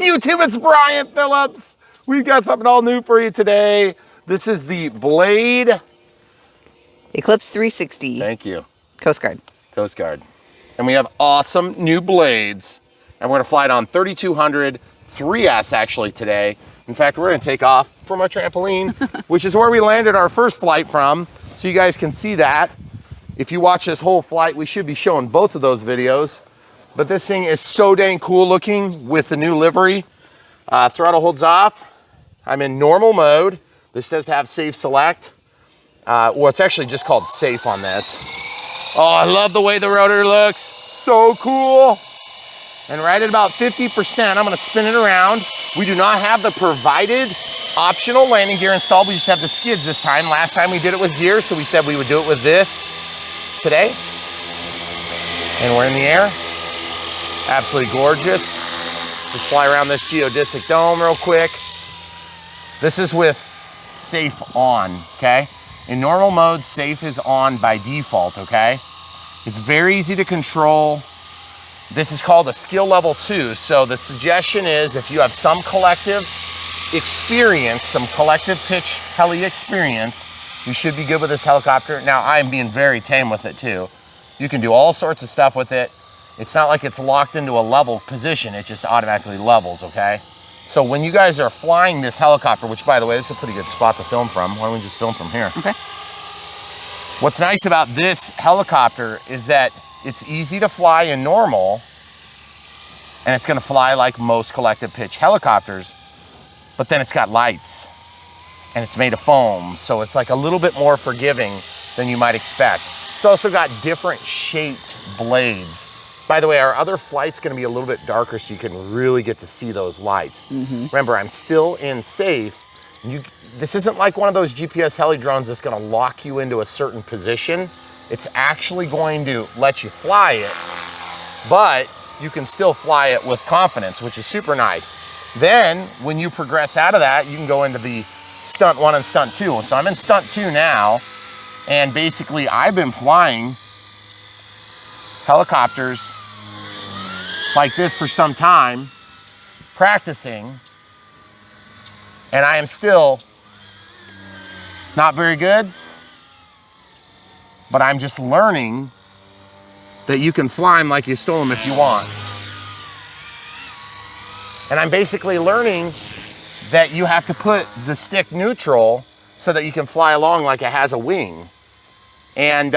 YouTube, it's Brian Phillips. We've got something all new for you today. This is the Blade Eclipse 360. Thank you. Coast Guard. Coast Guard. And we have awesome new blades. And we're gonna fly it on 3200 3S actually today. In fact, we're gonna take off from our trampoline, which is where we landed our first flight from. So you guys can see that. If you watch this whole flight, we should be showing both of those videos. But this thing is so dang cool looking with the new livery. Throttle holds off. I'm in normal mode. This does have safe select. Well, it's actually just called safe on this. Oh, I love the way the rotor looks. So cool. And right at about 50%, I'm gonna spin it around. We do not have the provided optional landing gear installed. We just have the skids this time. Last time we did it with gear, so we said we would do it with this today. And we're in the air. Absolutely gorgeous. Just fly around this geodesic dome real quick. This is with safe on, okay? In normal mode, safe is on by default, okay? It's very easy to control. This is called a skill level 2. So the suggestion is if you have some collective experience, some collective pitch heli experience, you should be good with this helicopter. Now, I'm being very tame with it too. You can do all sorts of stuff with it. It's not like it's locked into a level position. It just automatically levels, okay? So when you guys are flying this helicopter, which by the way, this is a pretty good spot to film from. Why don't we just film from here? Okay. What's nice about this helicopter is that it's easy to fly in normal, and it's gonna fly like most collective pitch helicopters, but then it's got lights, and it's made of foam, so it's like a little bit more forgiving than you might expect. It's also got different shaped blades. By the way, our other flight's gonna be a little bit darker so you can really get to see those lights. Remember, I'm still in safe. This isn't like one of those GPS heli drones that's gonna lock you into a certain position. It's actually going to let you fly it, but you can still fly it with confidence, which is super nice. Then, when you progress out of that, you can go into the stunt 1 and stunt 2. So I'm in stunt 2 now, and basically I've been flying helicopters like this for some time, practicing, and I am still not very good, but I'm just learning that you can fly them like you stole them if you want. And I'm basically learning that you have to put the stick neutral so that you can fly along like it has a wing. And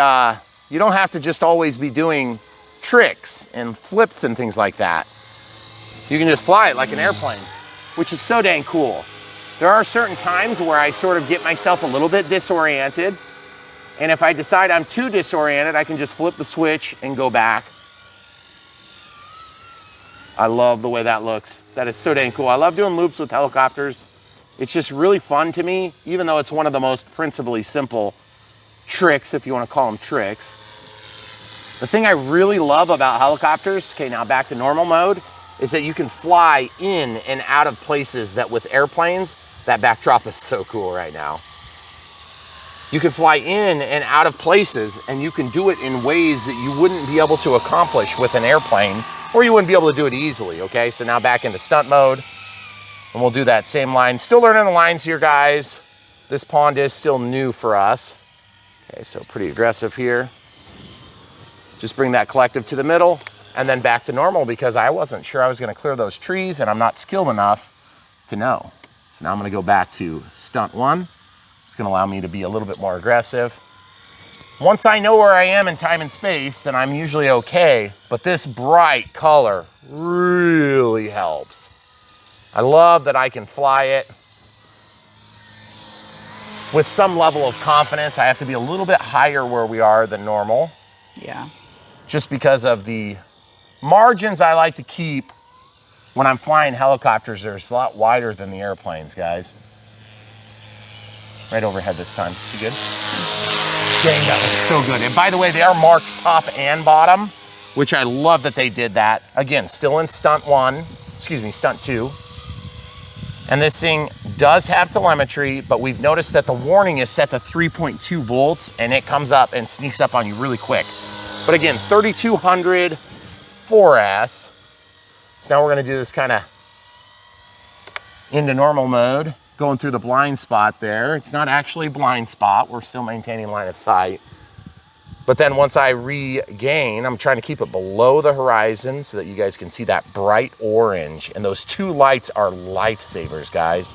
you don't have to just always be doing tricks and flips and things like that. You can just fly it like an airplane, which is so dang cool. There are certain times where I sort of get myself a little bit disoriented. And if I decide I'm too disoriented, I can just flip the switch and go back. I love the way that looks. That is so dang cool. I love doing loops with helicopters. It's just really fun to me, even though it's one of the most principally simple tricks, if you want to call them tricks. The thing I really love about helicopters, okay, now back to normal mode, is that you can fly in and out of places that with airplanes, that backdrop is so cool right now. You can fly in and out of places, and you can do it in ways that you wouldn't be able to accomplish with an airplane, or you wouldn't be able to do it easily, okay? So now back into stunt mode, and we'll do that same line. Still learning the lines here, guys. This pond is still new for us. Okay, so pretty aggressive here. Just bring that collective to the middle, and then back to normal because I wasn't sure I was gonna clear those trees, and I'm not skilled enough to know. So now I'm gonna go back to stunt 1. It's gonna allow me to be a little bit more aggressive. Once I know where I am in time and space, then I'm usually okay, but this bright color really helps. I love that I can fly it with some level of confidence. I have to be a little bit higher where we are than normal. Yeah. Just because of the margins I like to keep when I'm flying helicopters. They're a lot wider than the airplanes, guys. Right overhead this time. You good? Dang, that looks so good. And by the way, they are marked top and bottom, which I love that they did that. Again, still in stunt 2. And this thing does have telemetry, but we've noticed that the warning is set to 3.2 volts, and it comes up and sneaks up on you really quick. But again, 3200 4S. So now we're gonna do this kind of into normal mode, going through the blind spot there. It's not actually a blind spot. We're still maintaining line of sight. But then once I regain, I'm trying to keep it below the horizon so that you guys can see that bright orange. And those two lights are lifesavers, guys.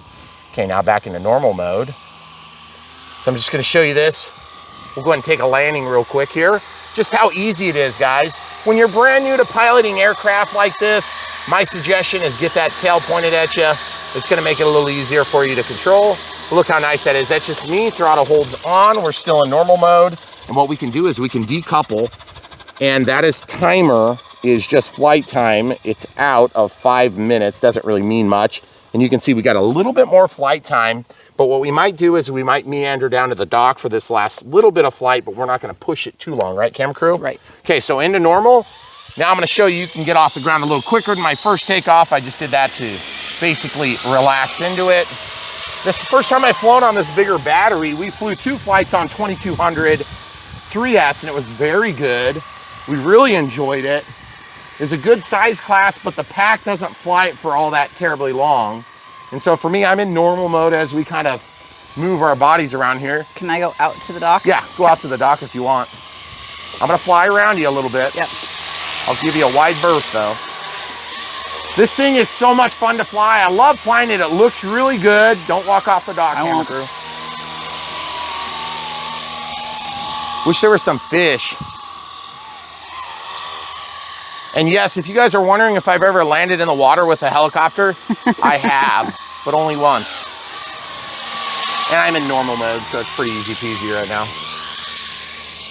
Okay, now back into normal mode. So I'm just gonna show you this. We'll go ahead and take a landing real quick here. Just how easy it is, guys. When you're brand new to piloting aircraft like this, my suggestion is get that tail pointed at you. It's gonna make it a little easier for you to control. But look how nice that is. That's just me, throttle holds on. We're still in normal mode. And what we can do is we can decouple, and that is timer is just flight time. It's out of 5 minutes, doesn't really mean much. And you can see we got a little bit more flight time, but what we might do is we might meander down to the dock for this last little bit of flight, but we're not gonna push it too long, right, camera crew? Right. Okay, so into normal. Now I'm gonna show you can get off the ground a little quicker than my first takeoff. I just did that to basically relax into it. This is the first time I've flown on this bigger battery. We flew 2 flights on 2200 3S, and it was very good. We really enjoyed it. It's a good size class, but the pack doesn't fly it for all that terribly long. And so for me, I'm in normal mode as we kind of move our bodies around here. Can I go out to the dock? Yeah, go out to the dock if you want. I'm gonna fly around you a little bit. Yep. I'll give you a wide berth though. This thing is so much fun to fly. I love flying it. It looks really good. Don't walk off the dock, camera crew. Wish there was some fish. And yes, if you guys are wondering if I've ever landed in the water with a helicopter, I have, but only once. And I'm in normal mode, so it's pretty easy peasy right now.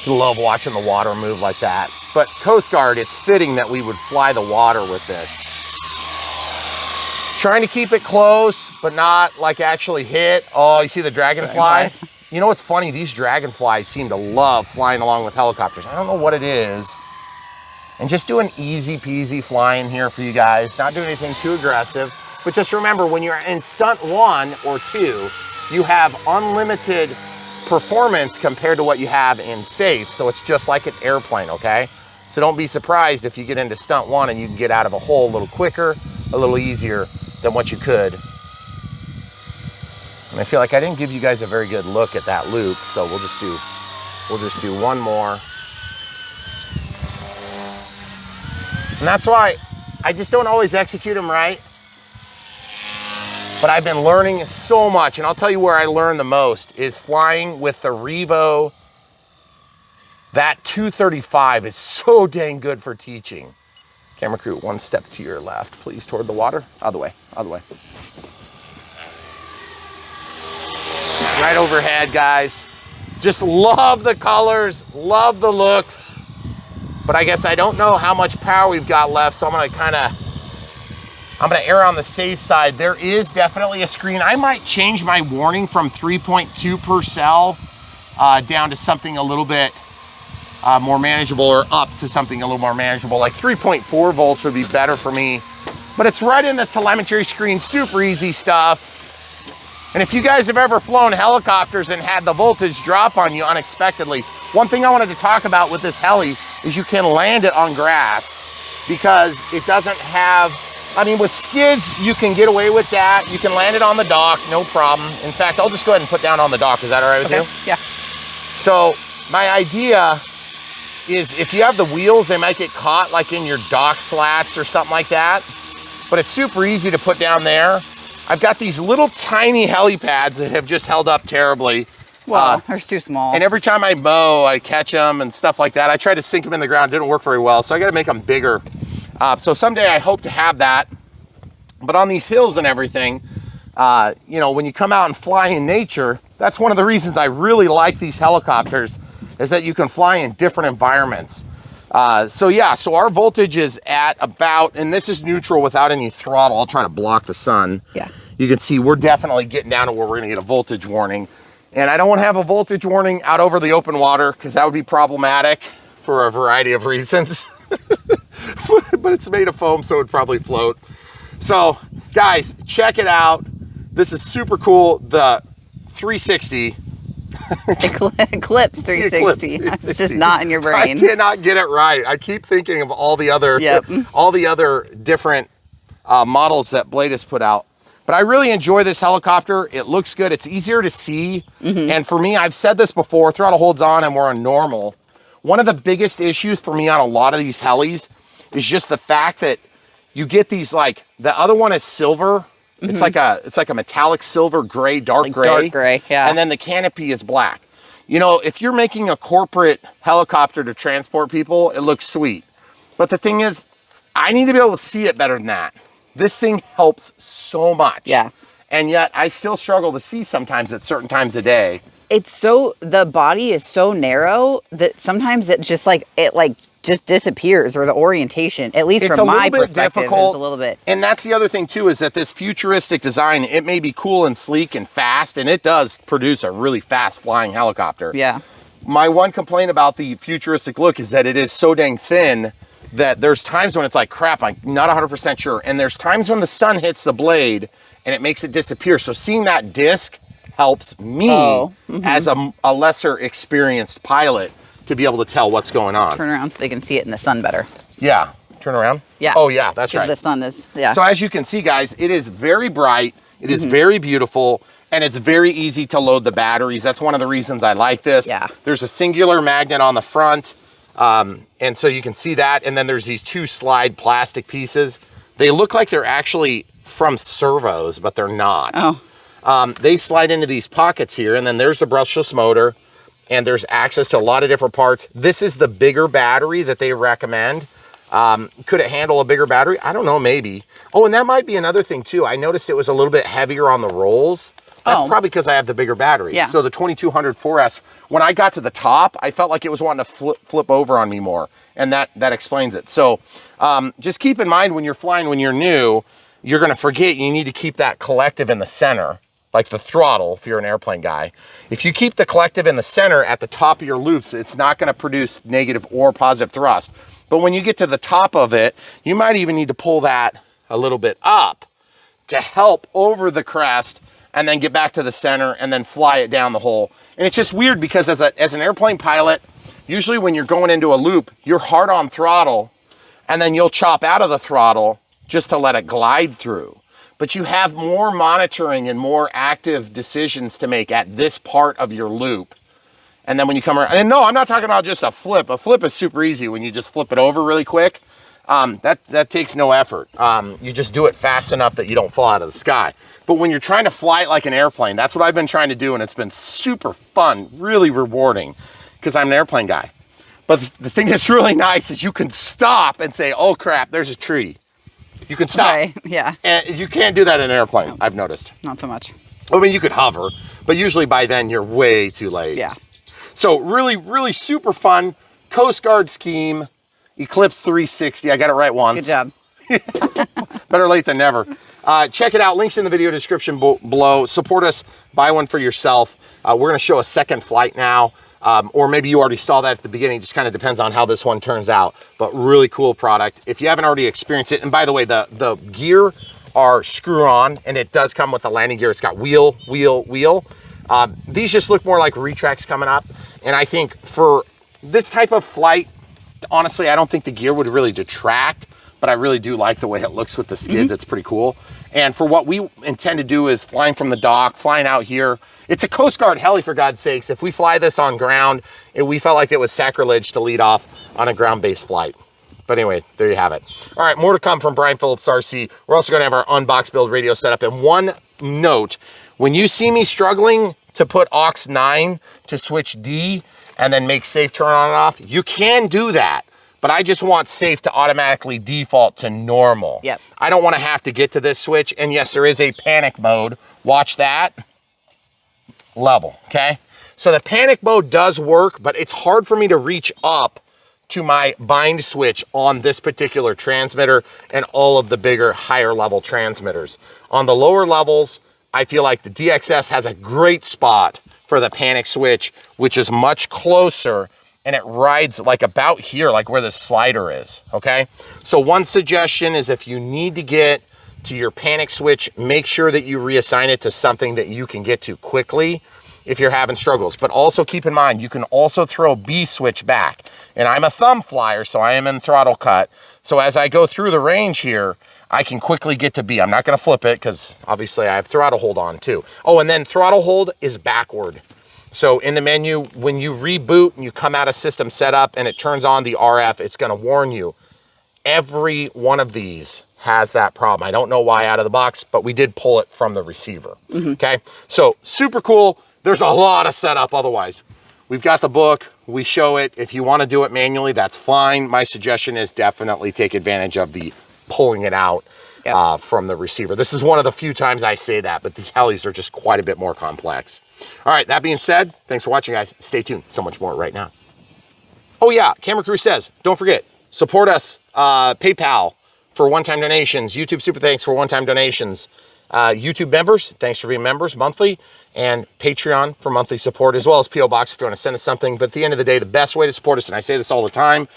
I love watching the water move like that. But Coast Guard, it's fitting that we would fly the water with this. Trying to keep it close, but not like actually hit. Oh, you see the dragonfly? You know what's funny? These dragonflies seem to love flying along with helicopters. I don't know what it is. And just doing easy peasy flying here for you guys. Not doing anything too aggressive. But just remember, when you're in stunt 1 or 2, you have unlimited performance compared to what you have in safe. So it's just like an airplane, okay? So don't be surprised if you get into stunt 1 and you can get out of a hole a little quicker, a little easier than what you could. And I feel like I didn't give you guys a very good look at that loop, so we'll just do one more. And that's why I just don't always execute them right. But I've been learning so much, and I'll tell you where I learned the most is flying with the Revo. That 235 is so dang good for teaching. Camera crew, one step to your left, please, toward the water. Other way, other way. Right overhead, guys. Just love the colors, love the looks. But I guess I don't know how much power we've got left, so I'm gonna err on the safe side. There is definitely a screen. I might change my warning from 3.2 per cell down to something a little bit more manageable, or up to something a little more manageable. Like 3.4 volts would be better for me. But it's right in the telemetry screen, super easy stuff. And if you guys have ever flown helicopters and had the voltage drop on you unexpectedly, one thing I wanted to talk about with this heli is you can land it on grass, because it doesn't have, I mean, with skids, you can get away with that. You can land it on the dock, no problem. In fact, I'll just go ahead and put down on the dock. Is that all right with you? Yeah. So my idea is if you have the wheels, they might get caught like in your dock slats or something like that. But it's super easy to put down there. I've got these little tiny helipads that have just held up terribly. Well, they're too small. And every time I mow, I catch them and stuff like that. I tried to sink them in the ground, didn't work very well. So I got to make them bigger. So someday I hope to have that. But on these hills and everything, you know, when you come out and fly in nature, that's one of the reasons I really like these helicopters, is that you can fly in different environments. So yeah, so our voltage is at about, and this is neutral without any throttle. I'll try to block the sun. Yeah. You can see we're definitely getting down to where we're gonna get a voltage warning. And I don't want to have a voltage warning out over the open water, because that would be problematic for a variety of reasons. But it's made of foam, so it'd probably float. So guys, check it out. This is super cool. The 360. Eclipse 360. It's just not in your brain. I cannot get it right. I keep thinking of all the other, all the other different models that Blade has put out. But I really enjoy this helicopter. It looks good. It's easier to see. And for me, I've said this before, throttle holds on and we're on normal. One of the biggest issues for me on a lot of these helis is just the fact that you get these, like, the other one is silver. It's like a metallic silver gray, dark gray. Dark gray, yeah. And then the canopy is black. You know, if you're making a corporate helicopter to transport people, it looks sweet. But the thing is, I need to be able to see it better than that. This thing helps so much. Yeah. And yet I still struggle to see sometimes at certain times of day. It's so, the body is so narrow that sometimes it just just disappears, or the orientation, at least from my perspective, is a little bit. And that's the other thing too, is that this futuristic design, it may be cool and sleek and fast, and it does produce a really fast flying helicopter. Yeah. My one complaint about the futuristic look is that it is so dang thin that there's times when it's like, crap, I'm not 100% sure. And there's times when the sun hits the blade and it makes it disappear. So seeing that disc helps me as a lesser experienced pilot to be able to tell what's going on. Turn around so they can see it in the sun better. Yeah, turn around. Yeah. Oh yeah, that's right. The sun is, yeah. So as you can see, guys, it is very bright. It is very beautiful. And it's very easy to load the batteries. That's one of the reasons I like this. Yeah. There's a singular magnet on the front. And so you can see that. And then there's these two slide plastic pieces. They look like they're actually from servos, but they're not. Oh. They slide into these pockets here. And then there's the brushless motor. And there's access to a lot of different parts. This is the bigger battery that they recommend. Could it handle a bigger battery? I don't know, maybe. Oh, and that might be another thing too. I noticed it was a little bit heavier on the rolls. That's probably because I have the bigger battery. Yeah. So the 2200 4S, when I got to the top, I felt like it was wanting to flip over on me more. And that explains it. So just keep in mind when you're flying, when you're new, you're gonna forget you need to keep that collective in the center, like the throttle, if you're an airplane guy. If you keep the collective in the center at the top of your loops, it's not gonna produce negative or positive thrust. But when you get to the top of it, you might even need to pull that a little bit up to help over the crest and then get back to the center and then fly it down the hole. And it's just weird because as an airplane pilot, usually when you're going into a loop, you're hard on throttle and then you'll chop out of the throttle just to let it glide through. But you have more monitoring and more active decisions to make at this part of your loop. And then when you come around, and no, I'm not talking about just a flip. A flip is super easy when you just flip it over really quick. That takes no effort. You just do it fast enough that you don't fall out of the sky. But when you're trying to fly it like an airplane, that's what I've been trying to do, and it's been super fun, really rewarding, because I'm an airplane guy. But the thing that's really nice is you can stop and say, oh crap, there's a tree. You can stop. Right, yeah. And you can't do that in an airplane, I've noticed. Not so much. I mean, you could hover, but usually by then you're way too late. Yeah. So really, really super fun Coast Guard scheme, Eclipse 360. I got it right once. Good job. Better late than never. Check it out. Links in the video description below. Support us. Buy one for yourself. We're going to show a second flight now. Or maybe you already saw that at the beginning. It just kind of depends on how this one turns out. But really cool product. If you haven't already experienced it, and by the way, the gear are screw-on, and it does come with the landing gear. It's got wheel, wheel, wheel. These just look more like retracts coming up. And I think for this type of flight, honestly, I don't think the gear would really detract, but I really do like the way it looks with the skids. It's pretty cool. And for what we intend to do is flying from the dock, flying out here. It's a Coast Guard heli, for God's sakes. If we fly this on ground, we felt like it was sacrilege to lead off on a ground-based flight. But anyway, there you have it. All right, more to come from Brian Phillips RC. We're also going to have our Unbox build radio set up. And one note, when you see me struggling to put aux 9 to switch D and then make safe turn on and off, you can do that. But I just want safe to automatically default to normal. Yep. I don't want to have to get to this switch. And yes, there is a panic mode. Watch that. Level, okay? So the panic mode does work, but it's hard for me to reach up to my bind switch on this particular transmitter and all of the bigger, higher level transmitters. On the lower levels, I feel like the DXS has a great spot for the panic switch, which is much closer, and it rides like about here, like where the slider is, okay? So one suggestion is if you need to get to your panic switch, make sure that you reassign it to something that you can get to quickly if you're having struggles. But also keep in mind, you can also throw B switch back. And I'm a thumb flyer, so I am in throttle cut. So as I go through the range here, I can quickly get to B. I'm not gonna flip it because obviously I have throttle hold on too. Oh, and then throttle hold is backward. So in the menu, when you reboot and you come out of system setup and it turns on the RF, it's gonna warn you. Every one of these has that problem. I don't know why out of the box, but we did pull it from the receiver, okay? So super cool. There's a lot of setup otherwise. We've got the book, we show it. If you wanna do it manually, that's fine. My suggestion is definitely take advantage of the pulling it out from the receiver. This is one of the few times I say that, but the Helis are just quite a bit more complex. All right, that being said, thanks for watching, guys. Stay tuned, so much more right now. Oh yeah, Camera Crew says, don't forget, support us, PayPal for one-time donations, YouTube Super Thanks for one-time donations, YouTube members, thanks for being members monthly, and Patreon for monthly support, as well as P.O. Box if you want to send us something. But at the end of the day, the best way to support us, and I say this all the time,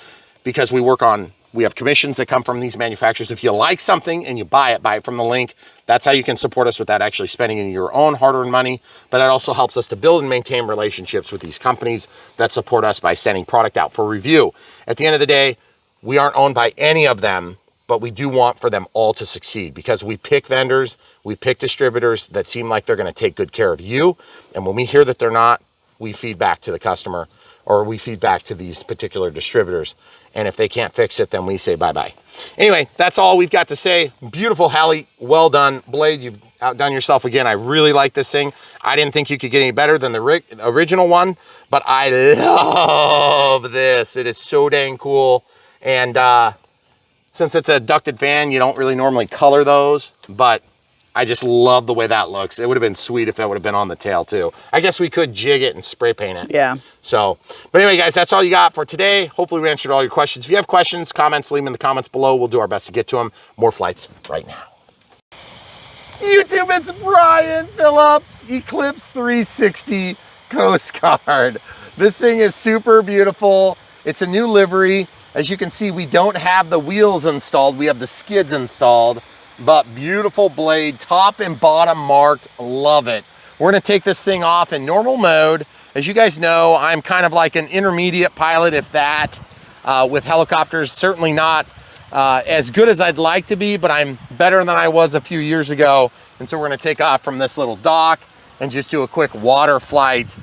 because we have commissions that come from these manufacturers. If you like something and you buy it from the link. That's how you can support us without actually spending any of your own hard-earned money. But it also helps us to build and maintain relationships with these companies that support us by sending product out for review. At the end of the day, we aren't owned by any of them, but we do want for them all to succeed because we pick vendors, we pick distributors that seem like they're going to take good care of you. And when we hear that they're not, we feed back to the customer, or we feed back to these particular distributors. And if they can't fix it, then we say bye-bye. Anyway, that's all we've got to say. Beautiful Heli, well done. Blade, you've outdone yourself again. I really like this thing. I didn't think you could get any better than the original one, but I love this. It is so dang cool. And since it's a ducted fan, you don't really normally color those, but I just love the way that looks. It would have been sweet if that would have been on the tail too. I guess we could jig it and spray paint it. Yeah. So, but anyway, guys, that's all you got for today. Hopefully we answered all your questions. If you have questions, comments, leave them in the comments below. We'll do our best to get to them. More flights right now. YouTube, it's Brian Phillips, Eclipse 360 Coast Guard. This thing is super beautiful. It's a new livery. As you can see, we don't have the wheels installed. We have the skids installed, but beautiful blade, top and bottom marked. Love it. We're gonna take this thing off in normal mode. As you guys know, I'm kind of like an intermediate pilot, if that, with helicopters. Certainly not as good as I'd like to be, but I'm better than I was a few years ago. And so we're gonna take off from this little dock and just do a quick water flight.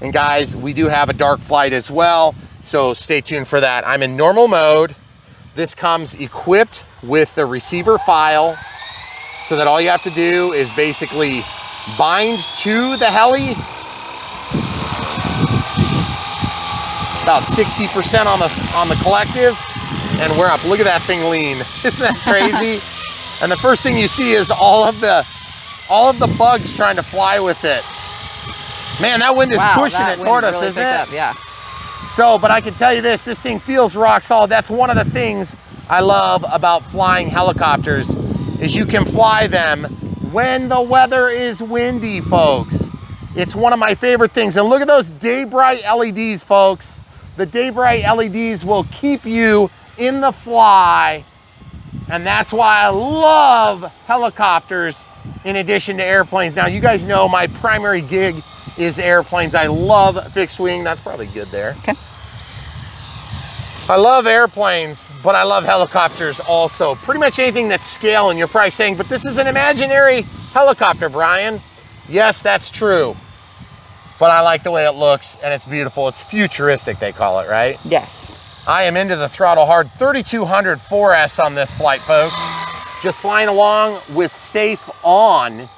And guys, we do have a dark flight as well, so stay tuned for that. I'm in normal mode. This comes equipped with the receiver file, so that all you have to do is basically bind to the heli. About 60% on the collective, and we're up. Look at that thing lean. Isn't that crazy? And the first thing you see is all of the bugs trying to fly with it. Man, that wind is pushing it toward us, really, isn't it? Yeah. So, but I can tell you this thing feels rock solid. That's one of the things I love about flying helicopters, is you can fly them when the weather is windy, folks. It's one of my favorite things. And look at those day bright LEDs, folks. The day bright LEDs will keep you in the fly. And that's why I love helicopters in addition to airplanes. Now, you guys know my primary gig is airplanes. I love fixed wing. That's probably good there. Okay. I love airplanes, but I love helicopters also. Pretty much anything that's scale, and you're probably saying, but this is an imaginary helicopter, Brian. Yes, that's true. But I like the way it looks, and it's beautiful. It's futuristic, they call it, right? Yes. I am into the throttle hard. 3200 4S on this flight, folks. Just flying along with safe on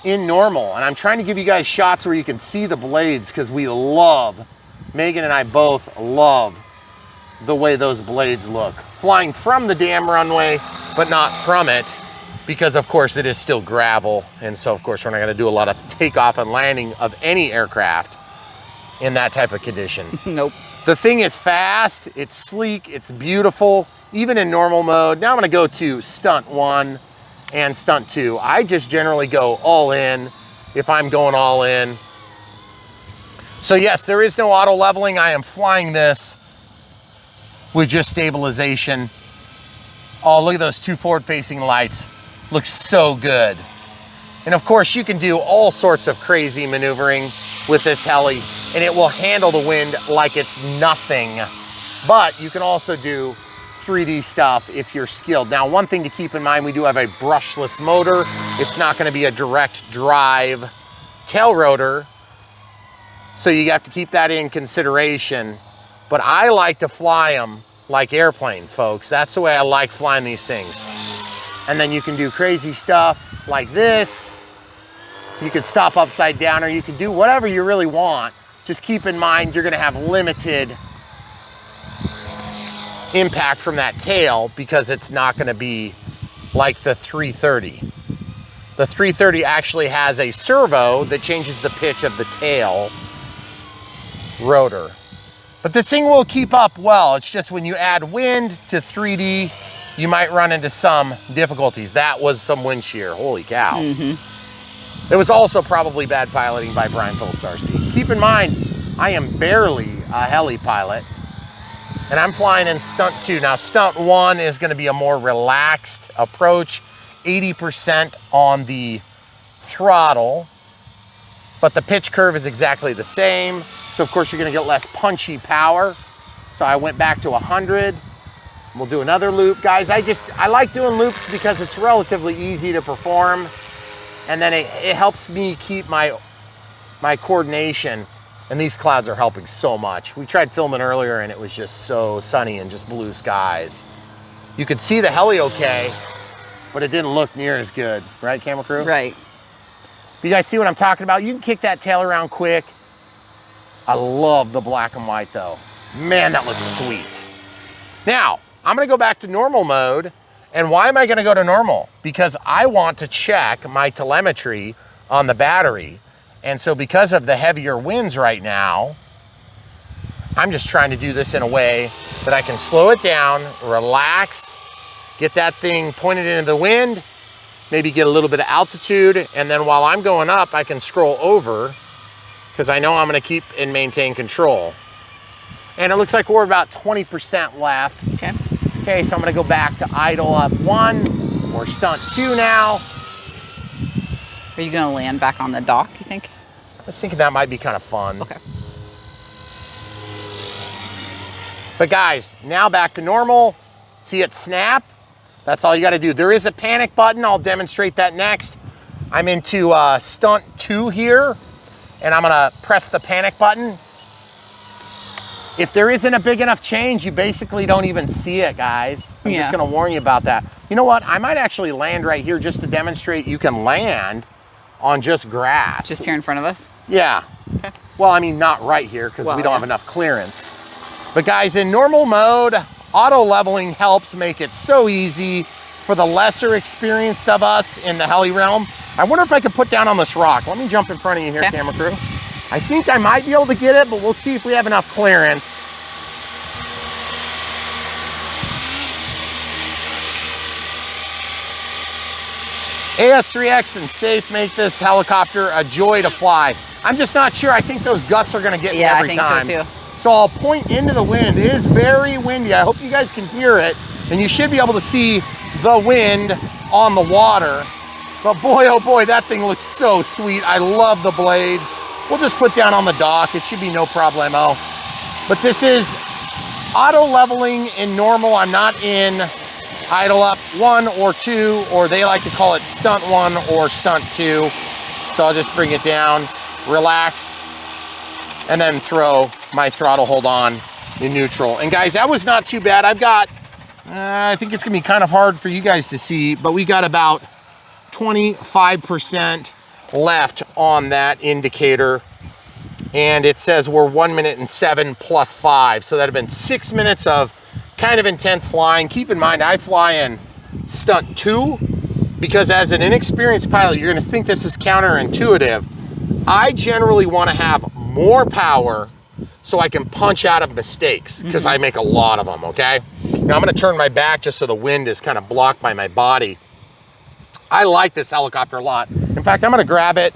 in normal. And I'm trying to give you guys shots where you can see the blades, because we love, Megan and I both love the way those blades look. Flying from the damn runway, but not from it, because of course it is still gravel. And so of course we're not gonna do a lot of takeoff and landing of any aircraft in that type of condition. Nope. The thing is fast, it's sleek, it's beautiful, even in normal mode. Now I'm gonna go to stunt 1 and stunt 2. I just generally go all in if I'm going all in. So yes, there is no auto leveling. I am flying this with just stabilization. Oh, look at those two forward facing lights. Looks so good. And of course you can do all sorts of crazy maneuvering with this heli, and it will handle the wind like it's nothing. But you can also do 3D stuff if you're skilled. Now, one thing to keep in mind, we do have a brushless motor. It's not gonna be a direct drive tail rotor, so you have to keep that in consideration. But I like to fly them like airplanes, folks. That's the way I like flying these things. And then you can do crazy stuff like this. You can stop upside down, or you can do whatever you really want. Just keep in mind, you're gonna have limited impact from that tail because it's not gonna be like the 330. The 330 actually has a servo that changes the pitch of the tail rotor. But this thing will keep up well. It's just when you add wind to 3D, you might run into some difficulties. That was some wind shear, holy cow. It was also probably bad piloting by Brian Phillips RC. Keep in mind, I am barely a heli pilot, and I'm flying in stunt 2. Now, stunt 1 is gonna be a more relaxed approach, 80% on the throttle, but the pitch curve is exactly the same. So of course you're gonna get less punchy power. So I went back to 100. We'll do another loop. Guys, I like doing loops because it's relatively easy to perform. And then it helps me keep my coordination. And these clouds are helping so much. We tried filming earlier and it was just so sunny and just blue skies. You could see the heli okay, but it didn't look near as good. Right, camera crew? Right. You guys see what I'm talking about? You can kick that tail around quick. I love the black and white though. Man, that looks sweet. Now, I'm gonna go back to normal mode. And why am I gonna go to normal? Because I want to check my telemetry on the battery. And so because of the heavier winds right now, I'm just trying to do this in a way that I can slow it down, relax, get that thing pointed into the wind, maybe get a little bit of altitude, and then while I'm going up, I can scroll over because I know I'm gonna keep and maintain control. And it looks like we're about 20% left. Okay. Okay, so I'm gonna go back to idle up 1 or stunt 2 now. Are you gonna land back on the dock, you think? I was thinking that might be kind of fun. Okay. But guys, now back to normal. See it snap? That's all you gotta do. There is a panic button. I'll demonstrate that next. I'm into stunt 2 here, and I'm gonna press the panic button. If there isn't a big enough change, you basically don't even see it, guys. I'm just gonna warn you about that. You know what? I might actually land right here just to demonstrate you can land on just grass. Just here in front of us? Yeah. Okay. Well, I mean, not right here because we don't have enough clearance. But guys, in normal mode, auto leveling helps make it so easy for the lesser experienced of us in the heli realm. I wonder if I could put down on this rock. Let me jump in front of you here, camera crew. I think I might be able to get it, but we'll see if we have enough clearance. AS3X and Safe make this helicopter a joy to fly. I'm just not sure. I think those gusts are gonna get me every time. I think so too. So I'll point into the wind. It is very windy. I hope you guys can hear it. And you should be able to see the wind on the water. But boy, oh boy, that thing looks so sweet. I love the blades. We'll just put down on the dock. It should be no problemo. But this is auto leveling in normal. I'm not in idle up 1 or 2, or they like to call it stunt 1 or stunt 2. So I'll just bring it down, relax, and then throw my throttle hold on in neutral. And guys, that was not too bad. I've got, I think it's gonna be kind of hard for you guys to see, but we got about 25% left on that indicator. And it says we're 1 minute and 7 plus 5. So that'd have been 6 minutes of kind of intense flying. Keep in mind, I fly in stunt 2 because as an inexperienced pilot, you're gonna think this is counterintuitive. I generally wanna have more power so I can punch out of mistakes because I make a lot of them, okay? Now I'm gonna turn my back just so the wind is kind of blocked by my body. I like this helicopter a lot. In fact, I'm gonna grab it.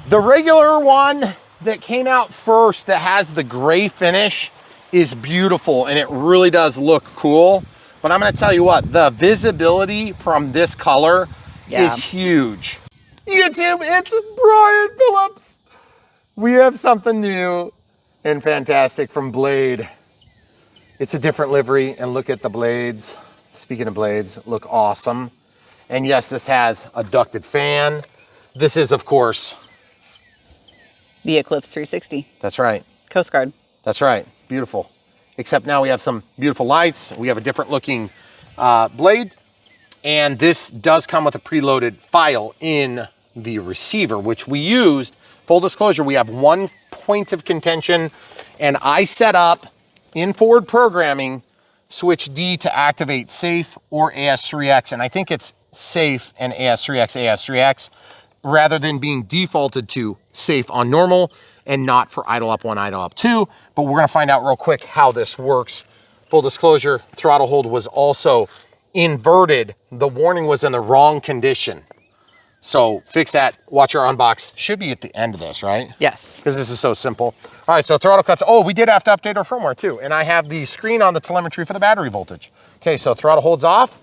The regular one that came out first that has the gray finish is beautiful and it really does look cool. But I'm gonna tell you what, the visibility from this color is huge. YouTube, it's Brian Phillips. We have something new and fantastic from Blade. It's a different livery, and look at the blades. Speaking of blades, look awesome. And yes, this has a ducted fan. This is, of course, the Eclipse 360. That's right. Coast Guard. That's right. Beautiful. Except now we have some beautiful lights. We have a different looking blade. And this does come with a preloaded file in the receiver, which we used. Full disclosure, we have one point of contention, and I set up in forward programming switch D to activate safe or AS3X, and I think it's safe and AS3X, AS3X, rather than being defaulted to safe on normal and not for idle up 1, idle up 2. But we're gonna find out real quick how this works. Full disclosure, throttle hold was also inverted. The warning was in the wrong condition. So fix that, watch our unbox. Should be at the end of this, right? Yes. Because this is so simple. All right, so throttle cuts. Oh, we did have to update our firmware too. And I have the screen on the telemetry for the battery voltage. Okay, so throttle holds off.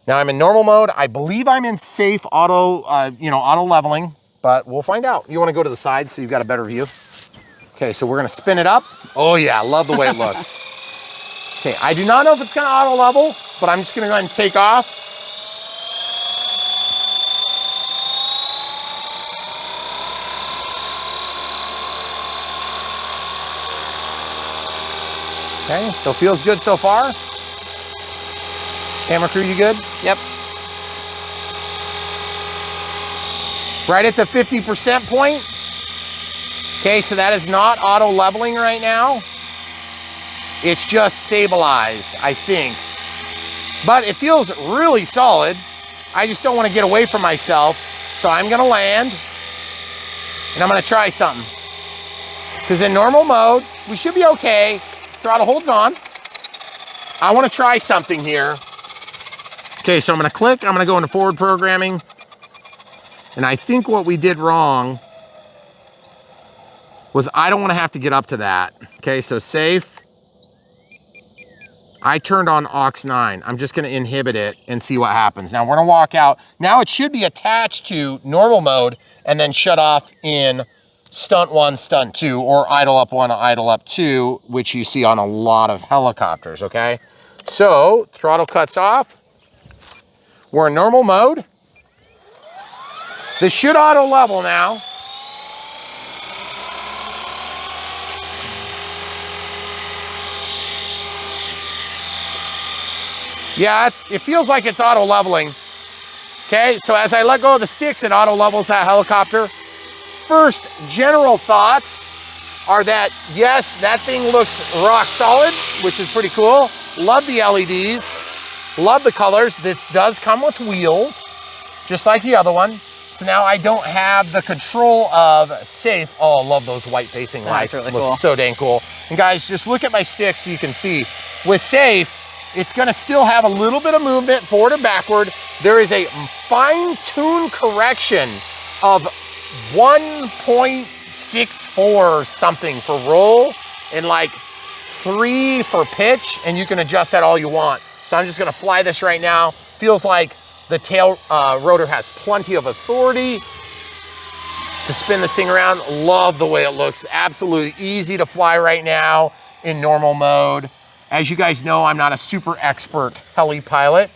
Now I'm in normal mode. I believe I'm in safe auto, auto leveling, but we'll find out. You wanna go to the side so you've got a better view? Okay, so we're gonna spin it up. Oh yeah, love the way it looks. Okay, I do not know if it's gonna auto level, but I'm just gonna go ahead and take off. Okay, so feels good so far. Camera crew, you good? Yep. Right at the 50% point. Okay, so that is not auto leveling right now. It's just stabilized, I think. But it feels really solid. I just don't want to get away from myself. So I'm gonna land and I'm gonna try something. Because in normal mode, we should be okay. Throttle holds on. I want to try something here. Okay, so I'm going to click. I'm going to go into forward programming. And I think what we did wrong was I don't want to have to get up to that. Okay, so safe. I turned on aux 9. I'm just going to inhibit it and see what happens. Now we're going to walk out. Now it should be attached to normal mode and then shut off in stunt 1, stunt 2, or idle up 1, idle up 2, which you see on a lot of helicopters, okay? So, throttle cuts off. We're in normal mode. This should auto level now. Yeah, it feels like it's auto leveling. Okay, so as I let go of the sticks, it auto levels that helicopter. First general thoughts are that, yes, that thing looks rock solid, which is pretty cool. Love the LEDs, love the colors. This does come with wheels, just like the other one. So now I don't have the control of safe. Oh, I love those white facing lights. That's really cool. Looks so dang cool. And guys, just look at my sticks so you can see. With safe, it's gonna still have a little bit of movement forward and backward. There is a fine-tuned correction of 1.64 something for roll and like 3 for pitch, and you can adjust that all you want. So I'm just gonna fly this right now. Feels like the tail rotor has plenty of authority to spin this thing around. Love the way it looks. Absolutely easy to fly right now in normal mode. As you guys know, I'm not a super expert heli pilot.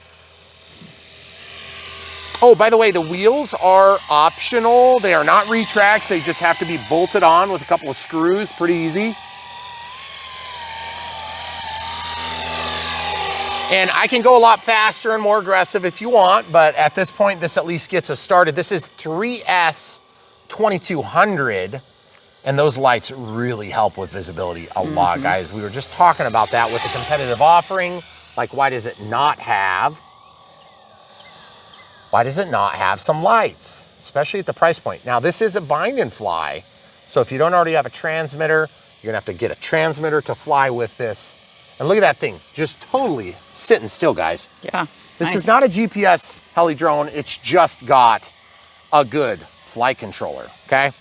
Oh, by the way, the wheels are optional. They are not retracts. They just have to be bolted on with a couple of screws. Pretty easy. And I can go a lot faster and more aggressive if you want, but at this point, this at least gets us started. This is 3S 2200, and those lights really help with visibility a lot, guys. We were just talking about that with the competitive offering. Like, why does it not have some lights, especially at the price point? Now, this is a bind and fly, so if you don't already have a transmitter, you're gonna have to get a transmitter to fly with this. And look at that thing, just totally sitting still, guys. Yeah, This is not a GPS heli drone, it's just got a good flight controller, okay?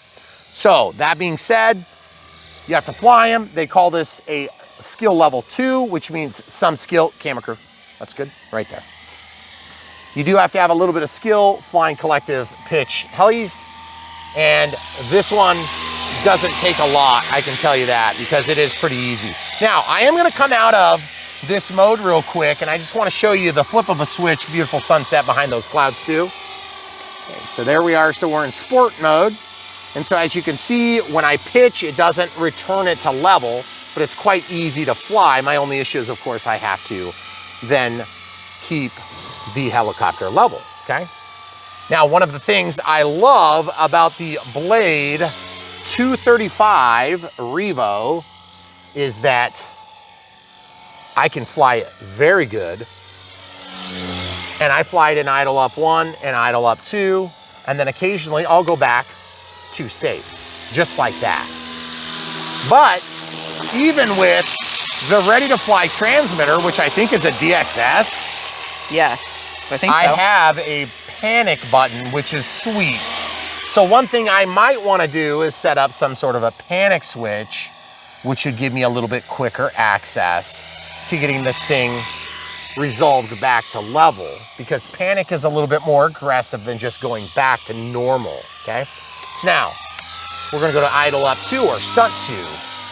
So, that being said, you have to fly them. They call this a skill level 2, which means some skill. Camera crew, that's good, right there. You do have to have a little bit of skill flying collective pitch helis, and this one doesn't take a lot, I can tell you that, because it is pretty easy. Now, I am gonna come out of this mode real quick, and I just wanna show you the flip of a switch, beautiful sunset behind those clouds too. Okay, so there we are, so we're in sport mode. And so as you can see, when I pitch, it doesn't return it to level, but it's quite easy to fly. My only issue is, of course, I have to then keep the helicopter level, okay? Now, one of the things I love about the Blade 235 Revo is that I can fly it very good. And I fly it in idle up 1 and idle up 2, and then occasionally I'll go back to safe, just like that. But even with the ready to fly transmitter, which I think is a DXS. Yes, I think so. I have a panic button, which is sweet. So one thing I might want to do is set up some sort of a panic switch, which should give me a little bit quicker access to getting this thing resolved back to level, because panic is a little bit more aggressive than just going back to normal, okay? So now, we're gonna go to idle up 2 or stunt 2.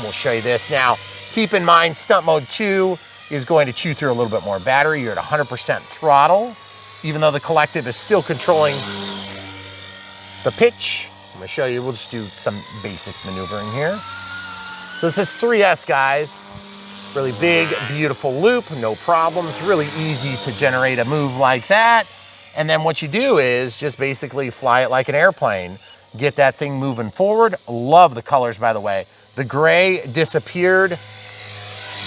We'll show you this now. Keep in mind, stunt mode 2 is going to chew through a little bit more battery. You're at 100% throttle, even though the collective is still controlling the pitch. I'm gonna show you, we'll just do some basic maneuvering here. So this is 3S, guys. Really big, beautiful loop, no problems, really easy to generate a move like that. And then what you do is just basically fly it like an airplane, get that thing moving forward. Love the colors, by the way. The gray disappeared.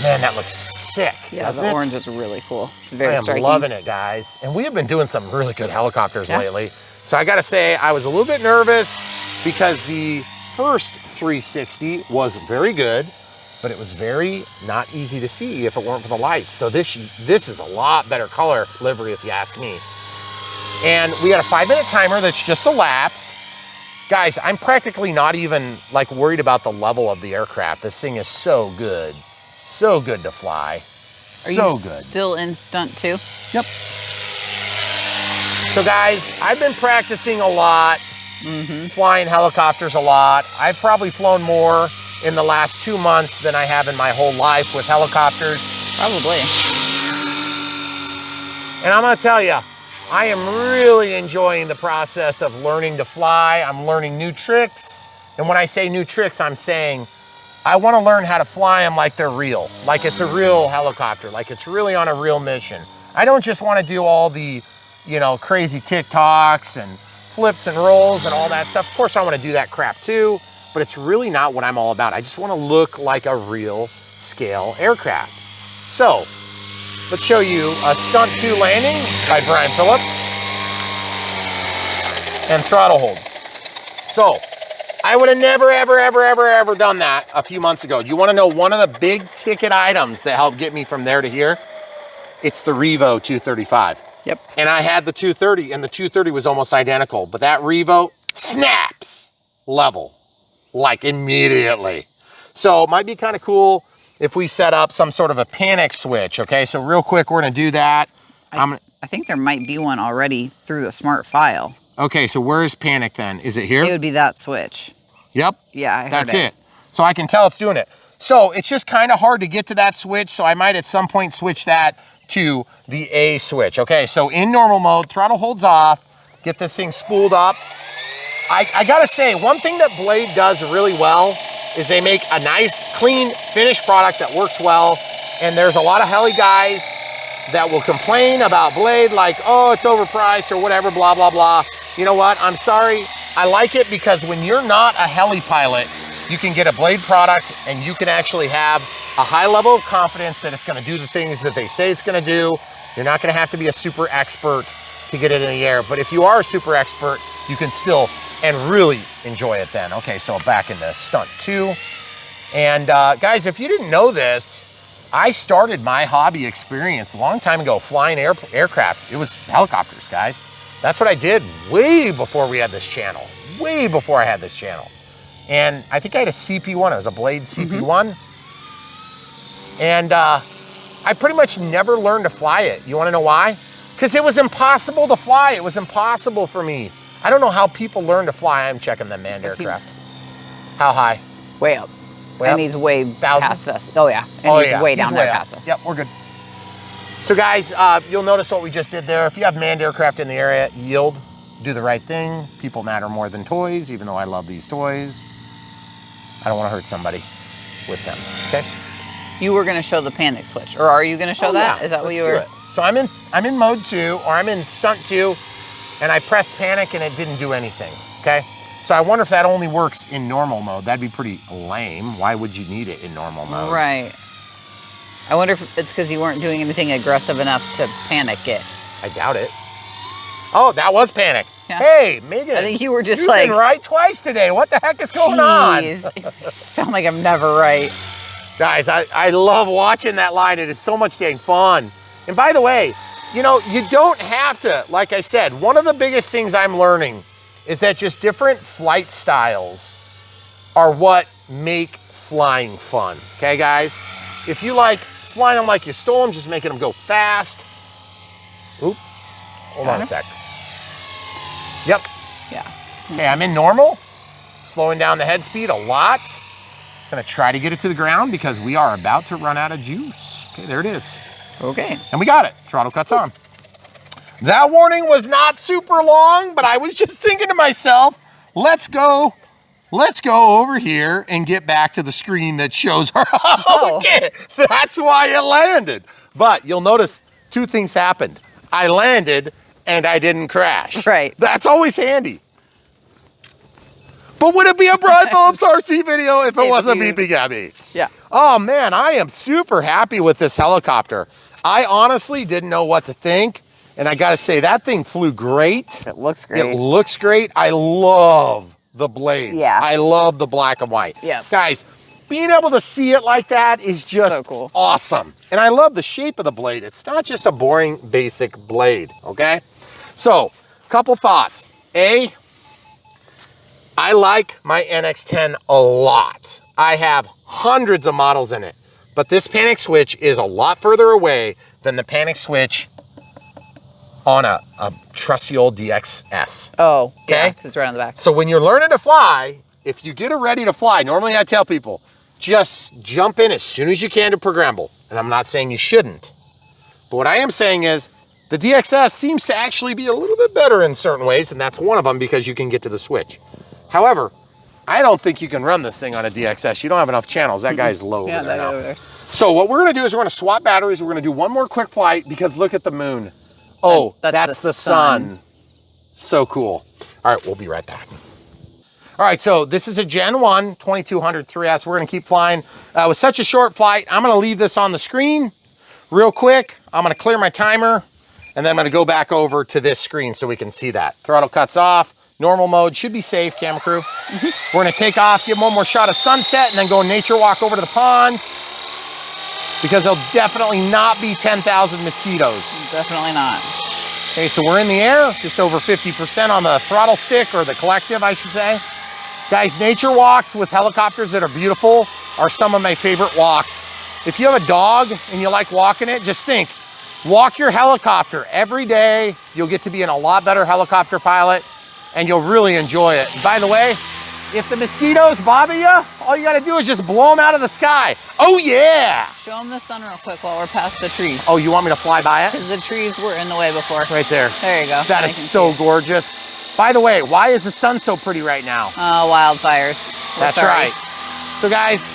Man, that looks sick, yeah, doesn't the it? orange is really cool. It's very striking. I am loving it, guys. And we have been doing some really good helicopters lately. So I gotta say, I was a little bit nervous because the first 360 was very good, but it was very not easy to see if it weren't for the lights. So this is a lot better color livery, if you ask me. And we had a 5-minute timer that's just elapsed. Guys, I'm practically not even like worried about the level of the aircraft. This thing is so good to fly. So good. Still in stunt 2? Yep. So guys, I've been practicing a lot, flying helicopters a lot. I've probably flown more in the last 2 months than I have in my whole life with helicopters. Probably. And I'm gonna tell you, I am really enjoying the process of learning to fly. I'm learning new tricks. And when I say new tricks, I'm saying I wanna learn how to fly them like they're real, like it's a real helicopter, like it's really on a real mission. I don't just wanna do all the, you know, crazy TikToks and flips and rolls and all that stuff. Of course I wanna do that crap too, but it's really not what I'm all about. I just wanna look like a real scale aircraft. So, let's show you a stunt 2 landing by Brian Phillips and throttle hold. So, I would have never, ever done that a few months ago. You wanna know one of the big ticket items that helped get me from there to here? It's the Revo 235. Yep. And I had the 230, and the 230 was almost identical, but that Revo snaps level, like immediately. So it might be kind of cool if we set up some sort of a panic switch, okay? So real quick, we're gonna do that. I think there might be one already through the smart file. Okay, so where's panic then? Is it here? It would be that switch. Yep. Yeah, I heard That's it. So I can tell it's doing it. So it's just kind of hard to get to that switch, so I might at some point switch that to the A switch. Okay, so in normal mode, throttle holds off, get this thing spooled up. I gotta say, one thing that Blade does really well is they make a nice, clean, finished product that works well. And there's a lot of heli guys that will complain about Blade, like, oh, it's overpriced or whatever, blah, blah, blah. You know what, I'm sorry. I like it because when you're not a heli pilot, you can get a Blade product and you can actually have a high level of confidence that it's gonna do the things that they say it's gonna do. You're not gonna have to be a super expert to get it in the air. But if you are a super expert, you can still and really enjoy it then. Okay, so back into stunt 2. And guys, if you didn't know this, I started my hobby experience a long time ago flying aircraft. It was helicopters, guys. That's what I did way before we had this channel, way before I had this channel. And I think I had a CP1, it was a Blade CP1. And I pretty much never learned to fly it. You wanna know why? Because it was impossible to fly. It was impossible for me. I don't know how people learn to fly. I'm checking the manned aircraft. How high? Way up. And he's way past us. Oh, yeah. And he's way down there past us. Yep, we're good. So guys, you'll notice what we just did there. If you have manned aircraft in the area, yield, do the right thing. People matter more than toys, even though I love these toys. I don't want to hurt somebody with them, okay? You were going to show the panic switch, or are you going to show that? Yeah, is that what you were? So I'm in mode 2, or I'm in stunt 2, and I pressed panic and it didn't do anything, okay? So I wonder if that only works in normal mode. That'd be pretty lame. Why would you need it in normal mode? Right. I wonder if it's because you weren't doing anything aggressive enough to panic it. I doubt it. Oh, that was panic. Yeah. Hey, Megan. I think you were just you've like... been right twice today. What the heck is going on? Sound like I'm never right. Guys, I love watching that line. It is so much dang fun. And by the way, you know, you don't have to, like I said, one of the biggest things I'm learning is that just different flight styles are what make flying fun. Okay, guys? If you like flying them like you stole them, just making them go fast. Oop, hold on a sec. Yep. Yeah. Okay, I'm in normal, slowing down the head speed a lot. Gonna try to get it to the ground because we are about to run out of juice. Okay, there it is. Okay. And we got it, throttle cuts on. That warning was not super long, but I was just thinking to myself, let's go over here and get back to the screen that shows our, okay, that's why it landed. But you'll notice 2 things happened. I landed and I didn't crash. Right. That's always handy. But would it be a Brian Phillips RC video if it wasn't beeping at me? Yeah. Oh man, I am super happy with this helicopter. I honestly didn't know what to think. And I gotta say, that thing flew great. It looks great. It looks great. I love the blades. Yeah. I love the black and white. Yeah. Guys, being able to see it like that is just so cool. Awesome. And I love the shape of the blade. It's not just a boring, basic blade, okay? So, couple thoughts. A, I like my NX10 a lot. I have hundreds of models in it, but this panic switch is a lot further away than the panic switch on a trusty old DXS. Oh, okay? Yeah, it's right on the back. So when you're learning to fly, if you get it ready to fly, normally I tell people, just jump in as soon as you can to programmable. And I'm not saying you shouldn't. But what I am saying is, the DXS seems to actually be a little bit better in certain ways, and that's one of them because you can get to the switch. However, I don't think you can run this thing on a DXS. You don't have enough channels. That guy's low over there now. So what we're gonna do is we're gonna swap batteries. We're gonna do one more quick flight because look at the moon. Oh, that's the sun. So cool. All right, we'll be right back. All right, so this is a Gen 1 2200 3S. We're gonna keep flying. It was such a short flight. I'm gonna leave this on the screen real quick. I'm gonna clear my timer and then I'm gonna go back over to this screen so we can see that. Throttle cuts off, normal mode, should be safe, camera crew. We're gonna take off, give one more shot of sunset and then go nature walk over to the pond because there'll definitely not be 10,000 mosquitoes. Definitely not. Okay, so we're in the air, just over 50% on the throttle stick, or the collective, I should say. Guys, nature walks with helicopters that are beautiful are some of my favorite walks. If you have a dog and you like walking it, just think, walk your helicopter every day. You'll get to be a lot better helicopter pilot and you'll really enjoy it. And by the way, if the mosquitoes bother you, all you gotta do is just blow them out of the sky. Oh yeah! Show them the sun real quick while we're past the trees. Oh, you want me to fly by it? Because the trees were in the way before. Right there. There you go. That is so gorgeous. By the way, why is the sun so pretty right now? Oh, wildfires. That's right. So guys,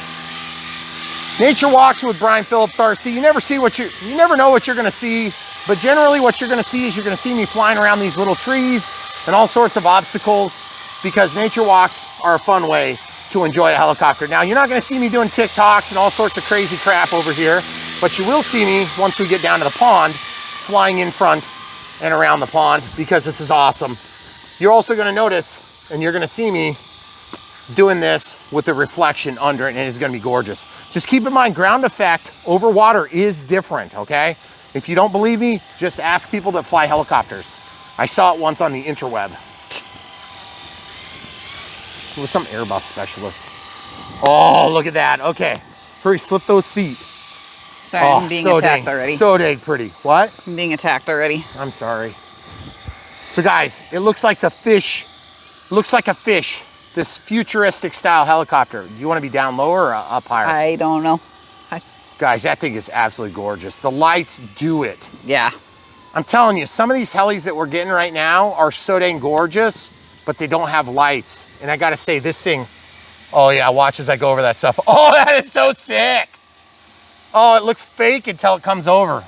nature walks with Brian Phillips RC. You never know what you're gonna see, but generally what you're gonna see is you're gonna see me flying around these little trees and all sorts of obstacles because nature walks are a fun way to enjoy a helicopter. Now, you're not gonna see me doing TikToks and all sorts of crazy crap over here, but you will see me once we get down to the pond, flying in front and around the pond because this is awesome. You're also gonna notice, and you're gonna see me doing this with the reflection under it, and it's gonna be gorgeous. Just keep in mind, ground effect over water is different, okay? If you don't believe me, just ask people that fly helicopters. I saw it once on the interweb. It was some Airbus specialist. Oh, look at that. Okay, hurry, slip those feet. Sorry, I'm being attacked already. So dang pretty. What? I'm being attacked already. I'm sorry. So guys, it looks like the fish, looks like a fish this futuristic style helicopter. Do you want to be down lower or up higher? I don't know. Guys, that thing is absolutely gorgeous. The lights do it. Yeah. I'm telling you, some of these helis that we're getting right now are so dang gorgeous, but they don't have lights. And I gotta say, this thing, oh yeah, watch as I go over that stuff. Oh, that is so sick. Oh, it looks fake until it comes over.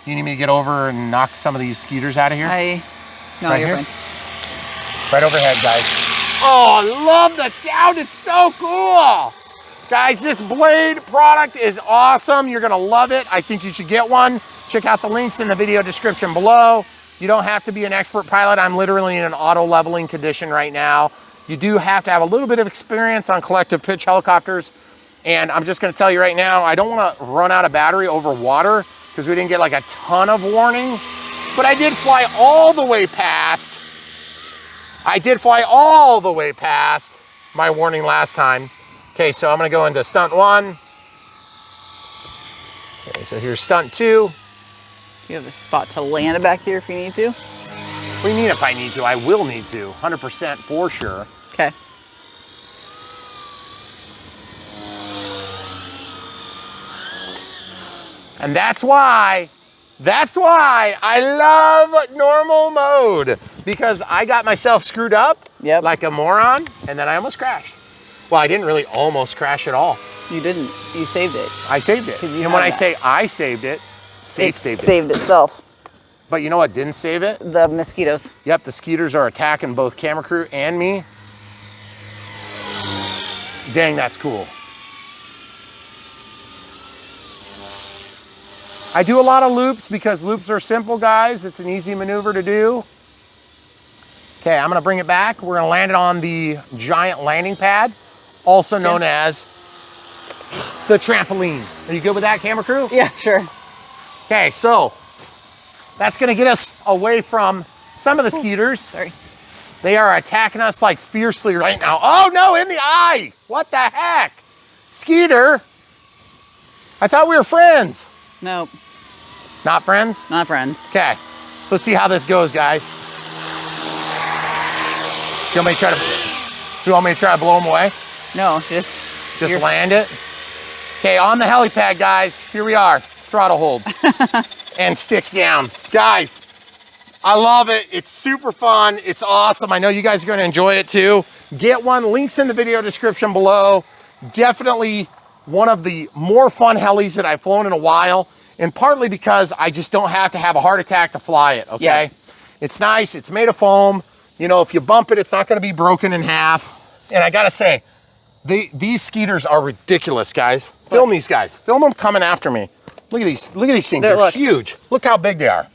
You need me to get over and knock some of these skeeters out of here? No, right you're here? fine. Right overhead, guys. Oh, I love the sound. It's so cool. Guys, this Blade product is awesome. You're gonna love it. I think you should get one. Check out the links in the video description below. You don't have to be an expert pilot. I'm literally in an auto leveling condition right now. You do have to have a little bit of experience on collective pitch helicopters. And I'm just gonna tell you right now, I don't wanna run out of battery over water because we didn't get like a ton of warning, but I did fly all the way past. My warning last time. Okay, so I'm gonna go into stunt 1. Okay, so here's stunt 2. You have a spot to land it back here if you need to. What do you mean if I need to? I will need to, 100% for sure. Okay. And that's why I love normal mode, because I got myself screwed up like a moron, and then I almost crashed. Well, I didn't really almost crash at all. You didn't. You saved it. I saved it. And when I say I saved it, saved it. Saved itself. But you know what didn't save it? The mosquitoes. Yep, the skeeters are attacking both camera crew and me. Dang, that's cool. I do a lot of loops because loops are simple, guys. It's an easy maneuver to do. Okay, I'm gonna bring it back. We're gonna land it on the giant landing pad, also known as the trampoline. Are you good with that, camera crew? Yeah, sure. Okay, so that's gonna get us away from some of the skeeters. Sorry. They are attacking us like fiercely right now. Oh no, in the eye! What the heck? Skeeter, I thought we were friends. Nope. Not friends? Not friends. Okay, so let's see how this goes, guys. Do you want me to try to blow them away? No, just land it. Okay, on the helipad, guys. Here we are. Throttle hold. And sticks down. Guys, I love it. It's super fun. It's awesome. I know you guys are going to enjoy it too. Get one. Links in the video description below. Definitely one of the more fun helis that I've flown in a while, and partly because I just don't have to have a heart attack to fly it, okay? Yeah. It's nice. It's made of foam. You know, if you bump it, it's not going to be broken in half. And I got to say, these skeeters are ridiculous, guys. Film these guys. Film them coming after me. Look at these things. They're huge. Look how big they are.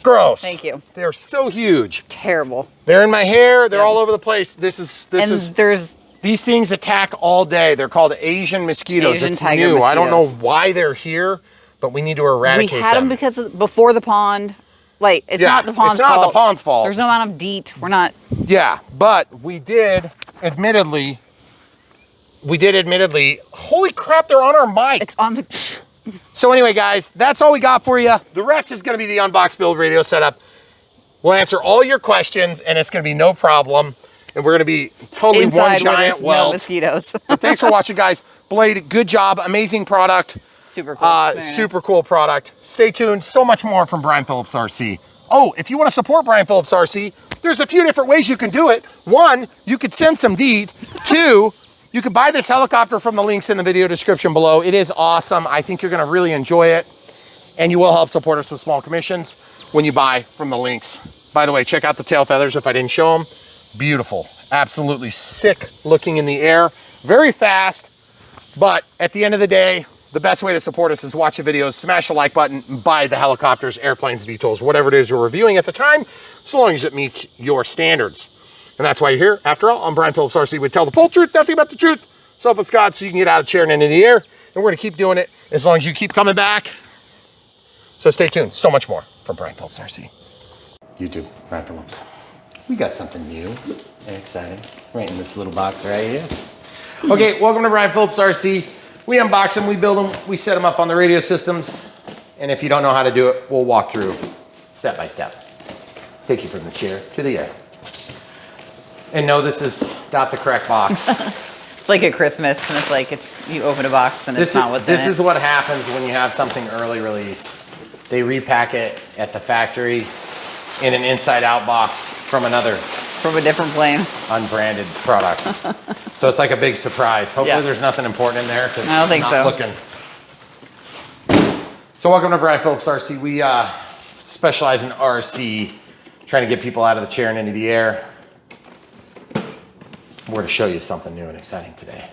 Gross. Thank you. They're so huge. Terrible. They're in my hair. They're all over the place. These things attack all day. They're called Asian mosquitoes. Asian it's tiger new. mosquitoes. I don't know why they're here, but we need to eradicate them. We had them because before the pond. Like, it's not the pond's fault. It's not the pond's fault. There's no amount of DEET. We're not. Yeah, but we did, admittedly, holy crap, they're on our mic. It's on the. So anyway, guys, that's all we got for you. The rest is going to be the Unbox Build radio setup. We'll answer all your questions, and it's going to be no problem. And we're going to be totally Inside one giant welt. No mosquitoes. But thanks for watching, guys. Blade, good job. Amazing product. Super cool. Super cool product. Stay tuned. So much more from Brian Phillips RC. Oh, if you want to support Brian Phillips RC, there's a few different ways you can do it. One, you could send some DEET. Two, you can buy this helicopter from the links in the video description below. It is awesome. I think you're going to really enjoy it. And you will help support us with small commissions when you buy from the links. By the way, check out the tail feathers if I didn't show them. Beautiful. Absolutely sick looking in the air. Very fast. But at the end of the day, the best way to support us is watch the videos, smash the like button, and buy the helicopters, airplanes, VTOLs, whatever it is you're reviewing at the time, so long as it meets your standards. And that's why you're here. After all, I'm Brian Phillips RC. We tell the full truth, nothing but the truth. So help us God, so you can get out of the chair and into the air. And we're going to keep doing it as long as you keep coming back. So stay tuned. So much more from Brian Phillips RC. YouTube, Brian Phillips. We got something new and exciting right in this little box right here. Okay, welcome to Brian Phillips RC. We unbox them, we build them, we set them up on the radio systems. And if you don't know how to do it, we'll walk through step by step. Take you from the chair to the air. And no, this is not the correct box. It's like at Christmas, and it's like you open a box and it's not what's in it. This is what happens when you have something early release. They repack it at the factory in an inside-out box from a different plane, unbranded product. So it's like a big surprise. Hopefully there's nothing important in there. I don't think so. Looking. So welcome to Brian Phillips RC. We specialize in RC, trying to get people out of the chair and into the air. We're going to show you something new and exciting today.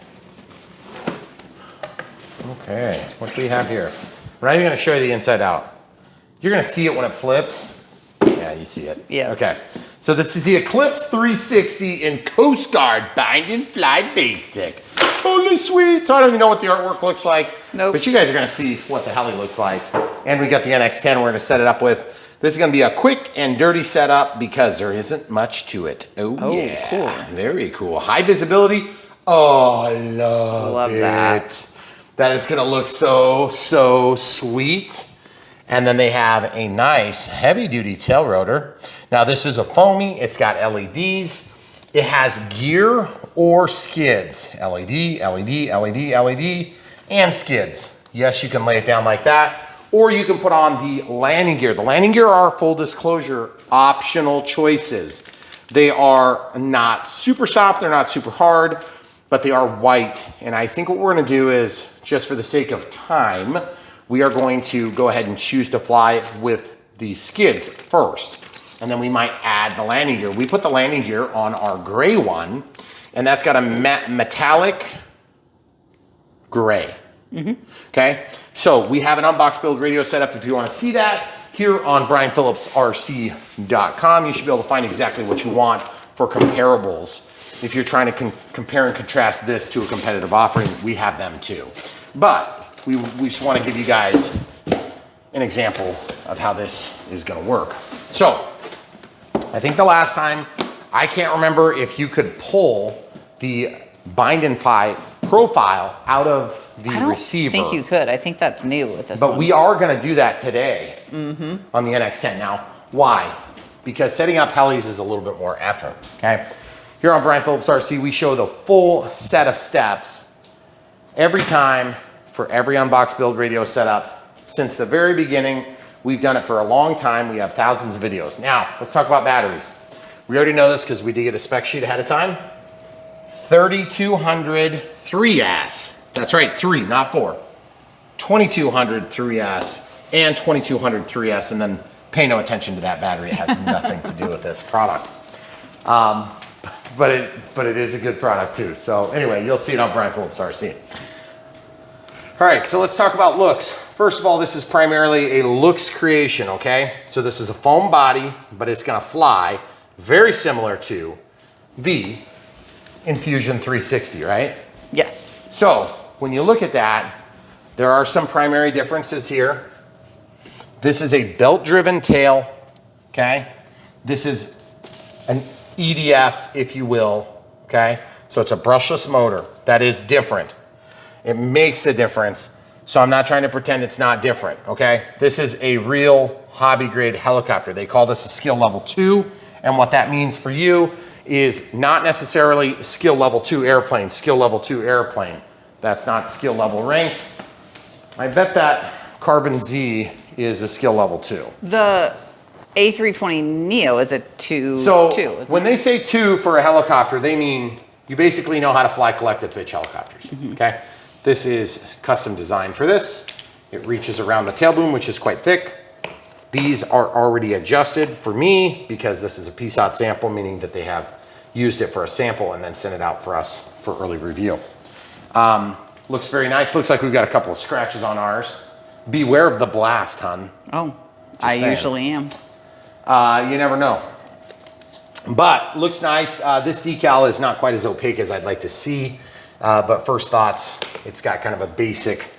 Okay, what do we have here? We're not even going to show you the inside out. You're going to see it when it flips. Yeah, you see it. Yeah. Okay, so this is the Eclipse 360 in Coast Guard Bind and Fly Basic. Totally sweet. So I don't even know what the artwork looks like. Nope. But you guys are going to see what the Heli looks like. And we got the NX10 we're going to set it up with. This is going to be a quick and dirty setup because there isn't much to it. Oh yeah, cool. Very cool. High visibility. Oh, I love it. That is going to look so sweet. And then they have a nice heavy duty tail rotor. Now this is a foamy. It's got LEDs. It has gear or skids. LED, LED, LED, LED, and skids. Yes, you can lay it down like that. Or you can put on the landing gear. The landing gear are, full disclosure, optional choices. They are not super soft, they're not super hard, but they are white. And I think what we're gonna do is, just for the sake of time, we are going to go ahead and choose to fly with the skids first. And then we might add the landing gear. We put the landing gear on our gray one, and that's got a metallic gray. Okay, so we have an Unbox build radio set up if you want to see that here on brianphillipsrc.com. You should be able to find exactly what you want for comparables. If you're trying to compare and contrast this to a competitive offering, we have them too. But we just want to give you guys an example of how this is going to work. So I think the last time, I can't remember if you could pull the Bind and Fly profile out of the receiver. I think you could. I think that's new with this one. But we are going to do that today on the NX10. Now, why? Because setting up helis is a little bit more effort, okay? Here on Brian Phillips RC, we show the full set of steps every time for every Unbox build radio setup. Since the very beginning, we've done it for a long time. We have thousands of videos. Now, let's talk about batteries. We already know this because we did get a spec sheet ahead of time. 3200 3S. That's right, 3, not 4. 2200 3S and 2200 3S, and then pay no attention to that battery. It has nothing to do with this product. But it is a good product too. So anyway, you'll see it on Brian Phillips RC. All right, so let's talk about looks. First of all, this is primarily a looks creation, okay? So this is a foam body, but it's gonna fly very similar to the Infusion 360, right? Yes. So when you look at that, there are some primary differences here. This is a belt-driven tail, okay? This is an EDF, if you will, okay? So it's a brushless motor. That is different. It makes a difference. So I'm not trying to pretend it's not different, okay? This is a real hobby grade helicopter. They call this a skill level 2. And what that means for you is not necessarily skill level 2 airplane, skill level 2 airplane. That's not skill level ranked. I bet that Carbon Z is a skill level 2. The A320 Neo is a 2. So when they say 2 for a helicopter, they mean you basically know how to fly collective pitch helicopters, okay? This is custom designed for this. It reaches around the tail boom, which is quite thick. These are already adjusted for me because this is a PSOT sample, meaning that they have used it for a sample and then sent it out for us for early review. Looks very nice. Looks like we've got a couple of scratches on ours. Beware of the blast, hun. Oh, I usually am. You never know. But looks nice. This decal is not quite as opaque as I'd like to see. But first thoughts, it's got kind of a basic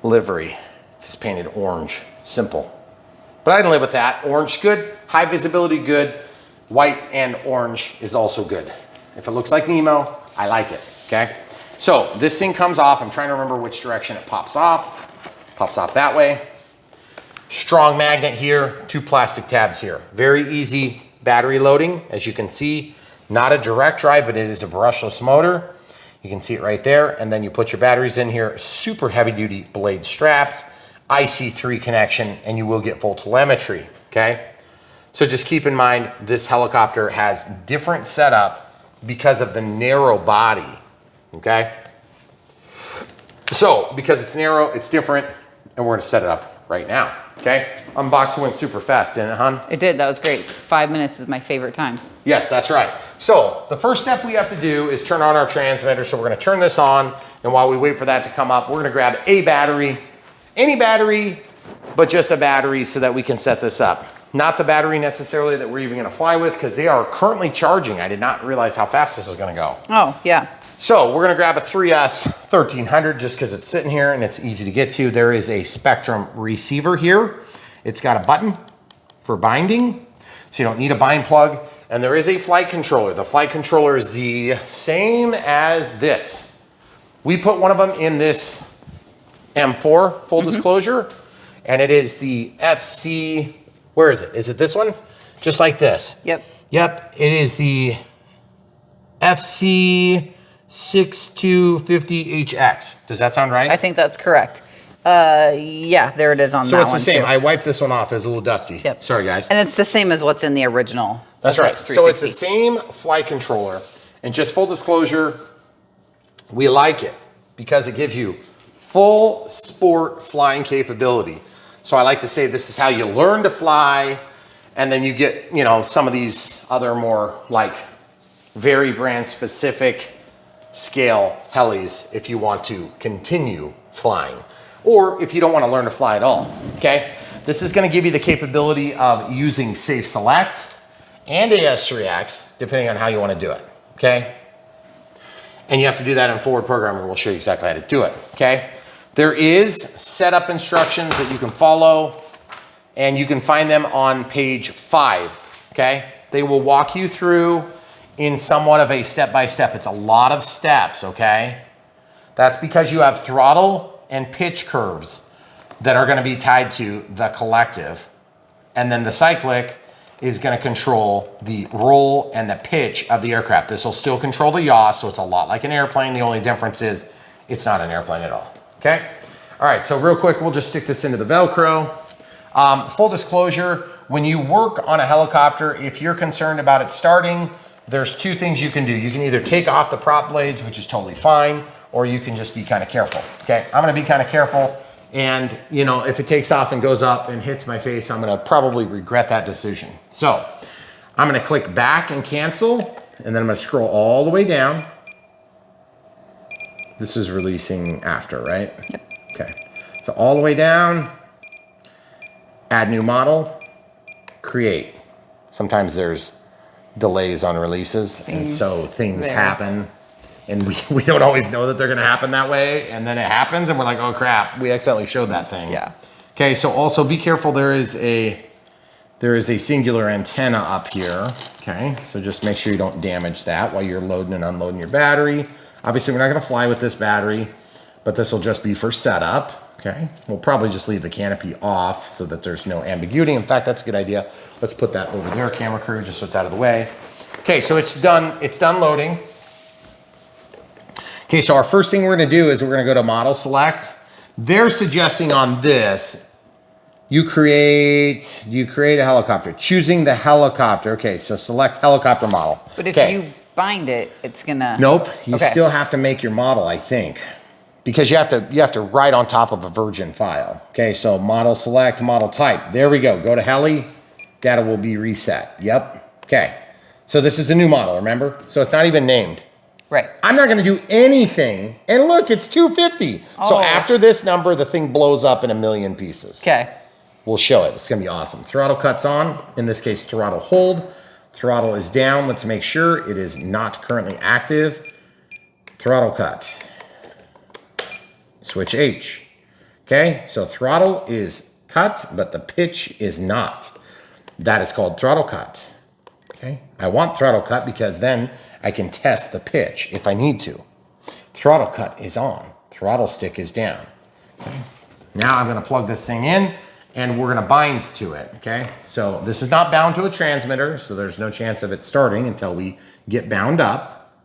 livery. It's just painted orange, simple. But I can live with that. Orange, good. High visibility, good. White and orange is also good. If it looks like Nemo, I like it, okay? So this thing comes off. I'm trying to remember which direction it pops off. Pops off that way. Strong magnet here, 2 plastic tabs here. Very easy battery loading, as you can see. Not a direct drive, but it is a brushless motor. You can see it right there. And then you put your batteries in here, super heavy duty Blade straps, IC3 connection, and you will get full telemetry, okay? So just keep in mind, this helicopter has different setup because of the narrow body, okay? So because it's narrow, it's different, and we're gonna set it up right now, okay? Unboxing went super fast, didn't it, hon? It did, that was great. 5 minutes is my favorite time. Yes, that's right. So the first step we have to do is turn on our transmitter. So we're gonna turn this on, and while we wait for that to come up, we're gonna grab a battery, any battery, but just a battery so that we can set this up. Not the battery necessarily that we're even gonna fly with, because they are currently charging. I did not realize how fast this is gonna go. Oh, yeah. So we're gonna grab a 3S 1300 just because it's sitting here and it's easy to get to. There is a Spectrum receiver here. It's got a button for binding, so you don't need a bind plug. And there is a flight controller. The flight controller is the same as this. We put one of them in this M4, full disclosure, and it is the FC, where is it? Is it this one? Just like this. Yep. Yep, it is the FC 6250HX. Does that sound right? I think that's correct. Yeah, there it is on that one. So it's the same. Too. I wiped this one off. It's a little dusty. Yep. Sorry, guys. And it's the same as what's in the original. That's right. So it's the same flight controller. And just full disclosure, we like it because it gives you full sport flying capability. So I like to say this is how you learn to fly. And then you get, you know, some of these other more like very brand specific scale helis if you want to continue flying, or if you don't want to learn to fly at all, okay? This is going to give you the capability of using Safe Select and AS3X, depending on how you want to do it, okay? And you have to do that in forward programming. We'll show you exactly how to do it, okay? There is setup instructions that you can follow, and you can find them on page 5, okay? They will walk you through in somewhat of a step-by-step. It's a lot of steps, okay? That's because you have throttle and pitch curves that are gonna be tied to the collective. And then the cyclic is gonna control the roll and the pitch of the aircraft. This will still control the yaw, so it's a lot like an airplane. The only difference is it's not an airplane at all, okay? All right, so real quick, we'll just stick this into the Velcro. Full disclosure, when you work on a helicopter, if you're concerned about it starting, there's two things you can do. You can either take off the prop blades, which is totally fine, or you can just be kind of careful, okay? I'm gonna be kind of careful, and you know, if it takes off and goes up and hits my face, I'm gonna probably regret that decision. So I'm gonna click back and cancel, and then I'm gonna scroll all the way down. This is releasing after, right? Yep. Okay, so all the way down, add new model, create. Sometimes there's delays on releases, and so things happen, and we don't always know that they're gonna happen that way, and then it happens and we're like, oh crap, we accidentally showed that thing. Yeah. Okay, so also be careful, there is a singular antenna up here, okay? So just make sure you don't damage that while you're loading and unloading your battery. Obviously we're not gonna fly with this battery, but this will just be for setup. Okay, we'll probably just leave the canopy off so that there's no ambiguity. In fact, that's a good idea. Let's put that over there, camera crew, just so it's out of the way. Okay, so it's done loading. Okay, so our first thing we're gonna do is we're gonna go to model select. They're suggesting on this, you create a helicopter, choosing the helicopter. Okay, so select helicopter model. But if you bind it, it's gonna... Nope, you still have to make your model, I think. Because you have to write on top of a virgin file. Okay, so model select, model type. There we go. Go to Heli, data will be reset. Yep. Okay. So this is the new model, remember? So it's not even named. Right. I'm not gonna do anything. And look, it's 250. Oh. So after this number, the thing blows up in a million pieces. Okay. We'll show it. It's gonna be awesome. Throttle cuts on. In this case, throttle hold. Throttle is down. Let's make sure it is not currently active. Throttle cut. Switch H. Okay, so throttle is cut, but the pitch is not. That is called throttle cut. Okay, I want throttle cut because then I can test the pitch if I need to. Throttle cut is on. Throttle stick is down. Okay. Now I'm gonna plug this thing in and we're gonna bind to it, okay? So this is not bound to a transmitter, so there's no chance of it starting until we get bound up,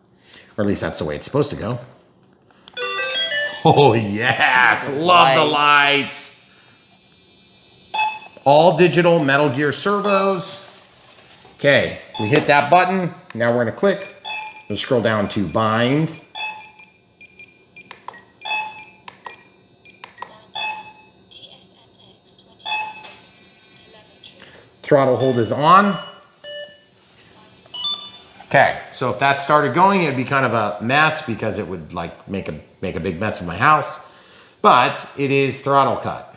or at least that's the way it's supposed to go. Oh yes, love the lights. All digital Metal Gear servos. Okay, we hit that button. Now we're gonna click. We'll scroll down to bind. Throttle hold is on. Okay, so if that started going, it'd be kind of a mess because it would like make a big mess of my house. But it is throttle cut.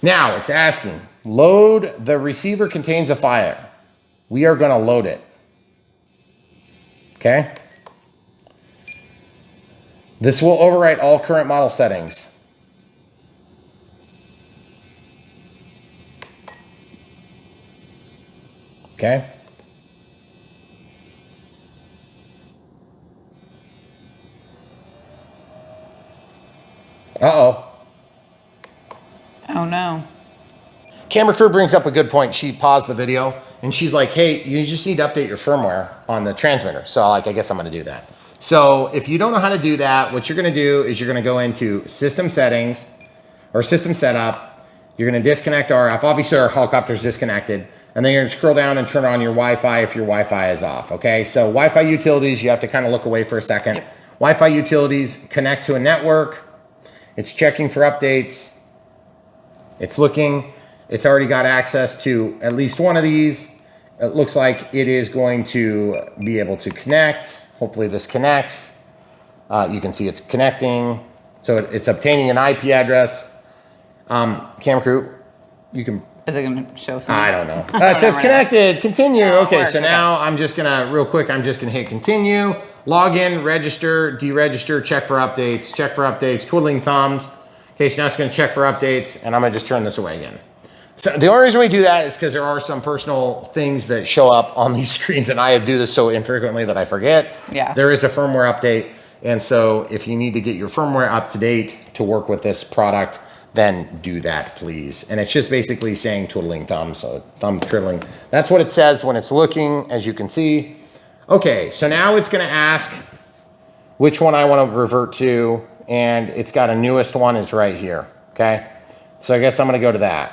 Now it's asking, load the receiver contains a file. We are gonna load it. Okay? This will overwrite all current model settings. Okay? Uh-oh. Oh no. Camera crew brings up a good point. She paused the video and she's like, hey, you just need to update your firmware on the transmitter. So like, I guess I'm gonna do that. So if you don't know how to do that, what you're gonna do is you're gonna go into system settings or system setup. You're gonna disconnect RF. Obviously our helicopter's disconnected. And then you're gonna scroll down and turn on your Wi-Fi if your Wi-Fi is off, okay? So Wi-Fi utilities, you have to kind of look away for a second. Yep. Wi-Fi utilities, connect to a network. It's checking for updates. It's looking, it's already got access to at least one of these. It looks like it is going to be able to connect. Hopefully this connects. You can see it's connecting. So it's obtaining an IP address. Camera crew, you can. Is it going to show something? I don't know. It says connected, continue. Okay, so now I'm just gonna, real quick, I'm just gonna hit continue. Log in, register, deregister, check for updates, twiddling thumbs. Okay, so now it's gonna check for updates and I'm gonna just turn this away again. So the only reason we do that is because there are some personal things that show up on these screens and I do this so infrequently that I forget. Yeah. There is a firmware update. And so if you need to get your firmware up to date to work with this product, then do that, please. And it's just basically saying twiddling thumbs, so thumb twiddling. That's what it says when it's looking, as you can see. Okay, so now it's gonna ask which one I wanna revert to, and it's got a newest one is right here, okay? So I guess I'm gonna go to that.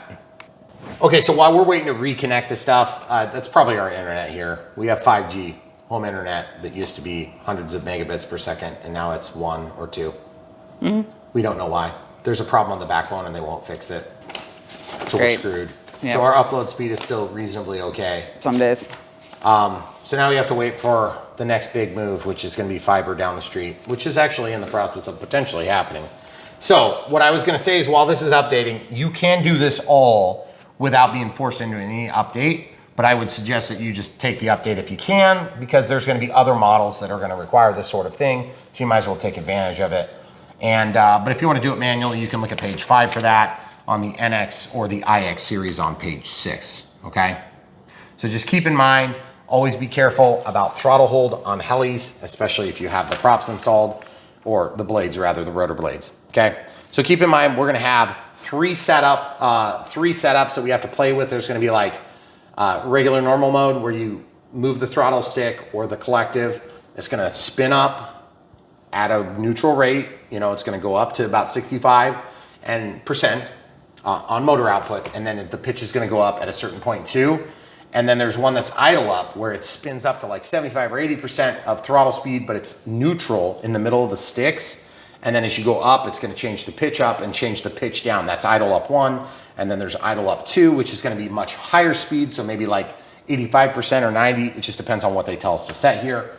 Okay, so while we're waiting to reconnect to stuff, that's probably our internet here. We have 5G home internet that used to be hundreds of megabits per second, and now it's 1 or 2. Mm-hmm. We don't know why. There's a problem on the backbone and they won't fix it. So we're screwed. Yep. So our upload speed is still reasonably okay. Some days. So now we have to wait for the next big move, which is gonna be fiber down the street, which is actually in the process of potentially happening. So what I was gonna say is while this is updating, you can do this all without being forced into any update, but I would suggest that you just take the update if you can, because there's gonna be other models that are gonna require this sort of thing, so you might as well take advantage of it. And but if you want to do it manually, you can look at page 5 for that on the NX or the IX series on page 6, okay? So just keep in mind, always be careful about throttle hold on helis, especially if you have the props installed, or the blades rather, the rotor blades, okay? So keep in mind, we're gonna have three setups that we have to play with. There's gonna be like regular normal mode where you move the throttle stick or the collective. It's gonna spin up at a neutral rate. You know, it's gonna go up to about 65% on motor output, and then the pitch is gonna go up at a certain point too. And then there's one that's idle up where it spins up to like 75 or 80% of throttle speed, but it's neutral in the middle of the sticks. And then as you go up, it's gonna change the pitch up and change the pitch down. That's idle up 1. And then there's idle up 2, which is gonna be much higher speed. So maybe like 85% or 90, it just depends on what they tell us to set here.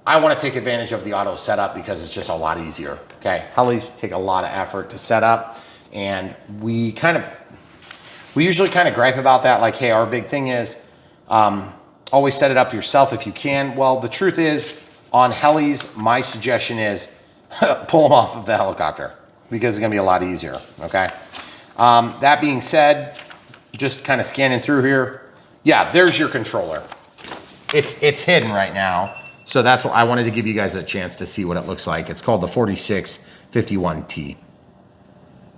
I want to take advantage of the auto setup because it's just a lot easier, okay? Helis take a lot of effort to set up, and we usually kind of gripe about that, like, hey, our big thing is always set it up yourself if you can. Well, the truth is, on helis, my suggestion is pull them off of the helicopter because it's gonna be a lot easier, okay? That being said, just kind of scanning through here, yeah, there's your controller. It's hidden right now. So that's what I wanted to give you guys a chance to see what it looks like. It's called the 4651T.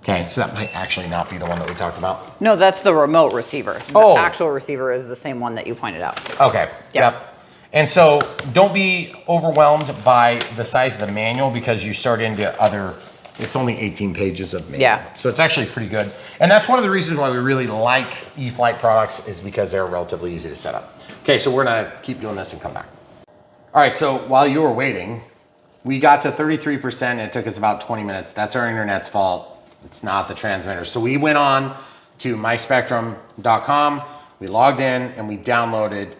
Okay, so that might actually not be the one that we talked about. No, that's the remote receiver. The actual receiver is the same one that you pointed out. Okay, yep. And so don't be overwhelmed by the size of the manual because you start into other, it's only 18 pages of manual. Yeah. So it's actually pretty good. And that's one of the reasons why we really like E-flite products is because they're relatively easy to set up. Okay, so we're gonna keep doing this and come back. All right, so while you were waiting, we got to 33% and it took us about 20 minutes. That's our internet's fault. It's not the transmitter. So we went on to myspectrum.com, we logged in and we downloaded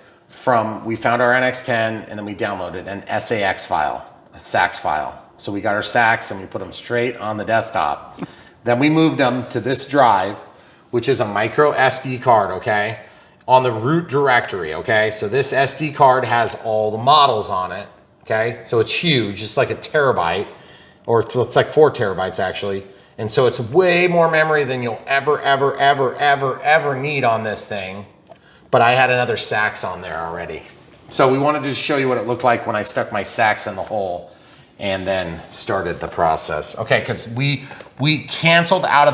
we found our NX10 and then we downloaded an SAX file, a SAX file. So we got our SAX and we put them straight on the desktop. Then we moved them to this drive, which is a micro SD card, okay? On the root directory, okay? So this SD card has all the models on it, okay? So it's huge, it's like a terabyte, or it's like 4 terabytes actually. And so it's way more memory than you'll ever need on this thing. But I had another SAX on there already. So we wanted to show you what it looked like when I stuck my SAX in the hole and then started the process. Okay, because we canceled out of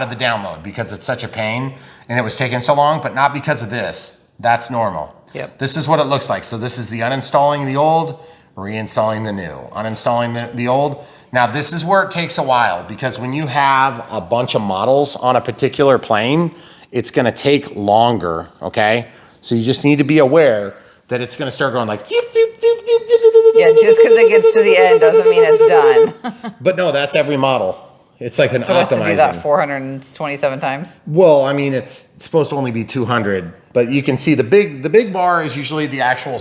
the download because it's such a pain and it was taking so long, but not because of this. That's normal. Yep. This is what it looks like. So this is the uninstalling the old, reinstalling the new, uninstalling the old. Now this is where it takes a while because when you have a bunch of models on a particular plane, it's gonna take longer, okay? So you just need to be aware that it's gonna start going like, yeah, just because it gets to the end doesn't mean it's done. But no, that's every model. It's like an supposed optimizing. to do that 427 times? Well, I mean, it's supposed to only be 200, but you can see the big bar is usually the actual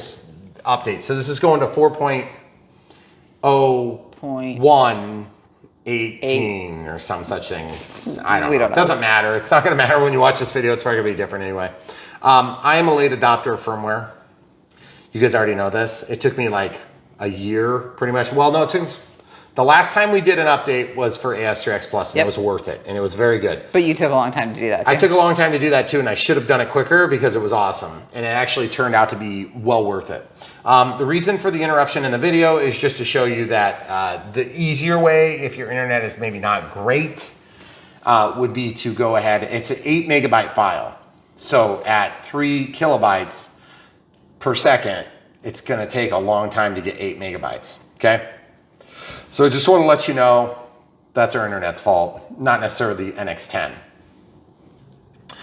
update. So this is going to 4.0.118 or some such thing. I don't know. It doesn't matter. It's not going to matter when you watch this video. It's probably going to be different anyway. I am a late adopter of firmware. You guys already know this. It took me like a year pretty much. Well, no, it took... The last time we did an update was for AS3X Plus, and it was worth it, and it was very good. But you took a long time to do that, too. I took a long time to do that, too, and I should have done it quicker because it was awesome, and it actually turned out to be well worth it. The reason for the interruption in the video is just to show you that the easier way, if your internet is maybe not great, would be to go ahead. It's an 8 megabyte file. So at 3 kilobytes per second, it's going to take a long time to get 8 megabytes, okay? So I just want to let you know that's our internet's fault, not necessarily the NX10.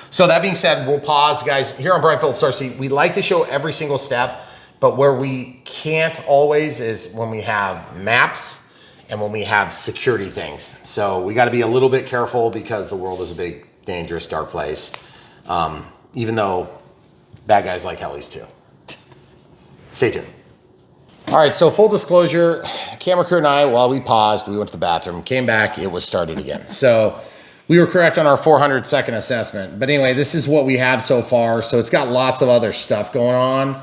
So that being said, we'll pause, guys. Here on Brian Phillips RC, we like to show every single step, but where we can't always is when we have maps and when we have security things. So we got to be a little bit careful because the world is a big, dangerous, dark place. Even though bad guys like helis too. Stay tuned. All right, so full disclosure, camera crew and I, while we paused, we went to the bathroom, came back, it was started again. So we were correct on our 400-second assessment. But anyway, this is what we have so far. So it's got lots of other stuff going on.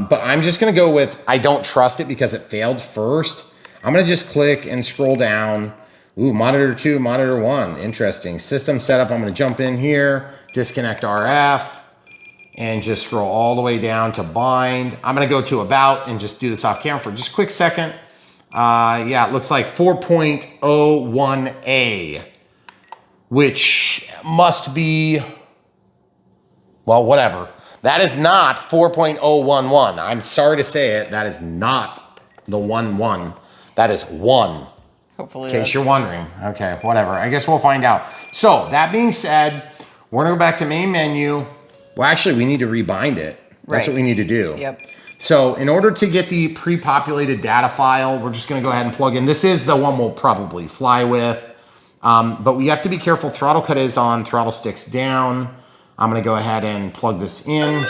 But I'm just gonna go with, I don't trust it because it failed first. I'm gonna just click and scroll down. Ooh, monitor 2, monitor 1, interesting. System setup, I'm gonna jump in here, disconnect RF, and just scroll all the way down to bind. I'm gonna go to about and just do this off camera for just a quick second. Yeah, it looks like 4.01A, which must be, well, whatever. That is not 4.011. I'm sorry to say it, that is not the 1.1. That is 1. Hopefully, in case you're wondering. Okay, whatever. I guess we'll find out. So that being said, we're gonna go back to main menu. Well, actually, we need to rebind it. That's what we need to do. Yep. So in order to get the pre-populated data file, we're just gonna go ahead and plug in. This is the one we'll probably fly with, but we have to be careful. Throttle cut is on, throttle stick's down. I'm gonna go ahead and plug this in.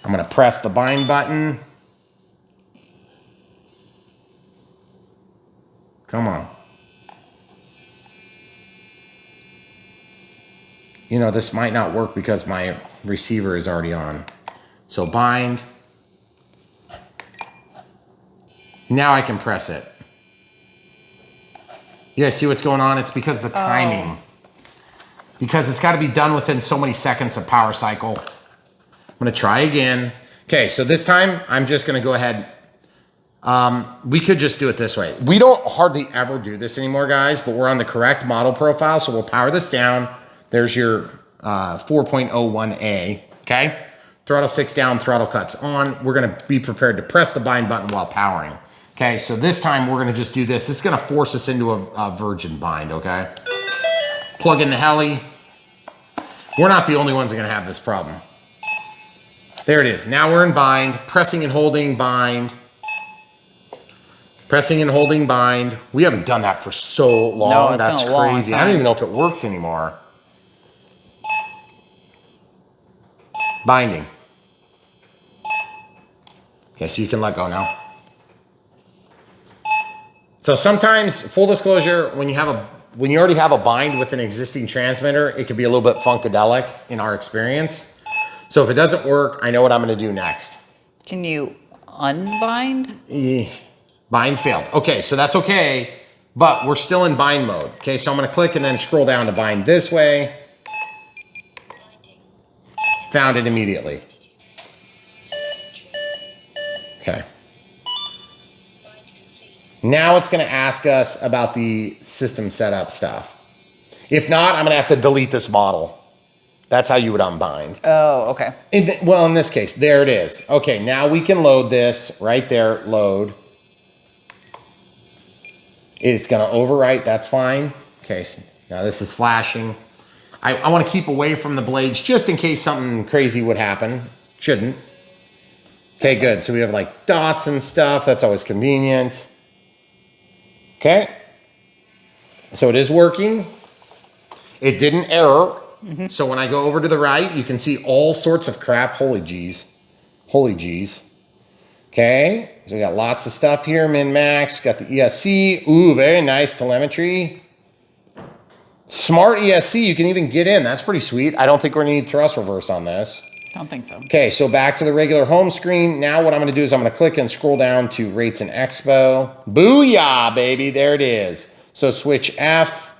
I'm gonna press the bind button. Come on. You know, this might not work because my receiver is already on. So bind. Now I can press it. You guys see what's going on? It's because of the timing. Because it's got to be done within so many seconds of power cycle. I'm going to try again. Okay, so this time I'm just going to go ahead We could just do it this way. We don't hardly ever do this anymore, guys, but we're on the correct model profile, so we'll power this down. There's your 4.01A, okay? Throttle 6 down, throttle cuts on. We're gonna be prepared to press the bind button while powering. Okay, so this time we're gonna just do this. This is gonna force us into a virgin bind, okay? Plug in the heli. We're not the only ones that are gonna have this problem. There it is. Now we're in bind, pressing and holding bind. Pressing and holding bind. We haven't done that for so long. No, it's that's been a long crazy. time. I don't even know if it works anymore. Binding. Okay, so you can let go now. So sometimes, full disclosure, when you already have a bind with an existing transmitter, it can be a little bit funkadelic in our experience. So if it doesn't work, I know what I'm gonna do next. Can you unbind? Bind failed. Okay, so that's okay, but we're still in bind mode. Okay, so I'm gonna click and then scroll down to bind this way. Found it immediately. Okay. Now it's gonna ask us about the system setup stuff. If not, I'm gonna have to delete this model. That's how you would unbind. Oh, okay. Well, in this case, there it is. Okay, now we can load this right there, load. It's gonna overwrite, that's fine. Okay, so now this is flashing. I wanna keep away from the blades just in case something crazy would happen. Shouldn't. Okay, good. So we have like dots and stuff. That's always convenient. Okay. So it is working. It didn't error. So when I go over to the right, you can see all sorts of crap. Holy geez. Holy geez. Okay. So we got lots of stuff here. Min max. Got the ESC. Ooh, very nice telemetry. Smart ESC. You can even get in. That's pretty sweet. I don't think we're going to need thrust reverse on this. Don't think so. Okay, so back to the regular home screen. Now what I'm gonna do is I'm gonna click and scroll down to rates and expo. Booyah, baby, there it is. So switch F.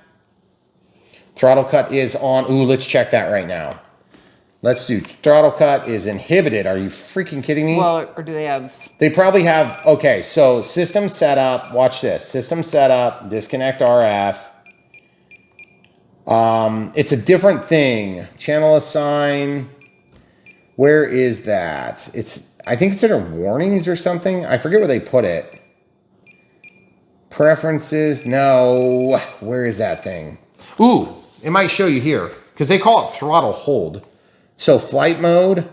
Throttle cut is on. Ooh, let's check that right now. Let's do throttle cut is inhibited. Are you freaking kidding me? Well, or do they have? They probably have, okay, so system setup, watch this. System setup, disconnect RF. It's a different thing. Channel assign. Where is that? I think it's under warnings or something. I forget where they put it. Preferences, no. Where is that thing? Ooh, it might show you here because they call it throttle hold. So flight mode,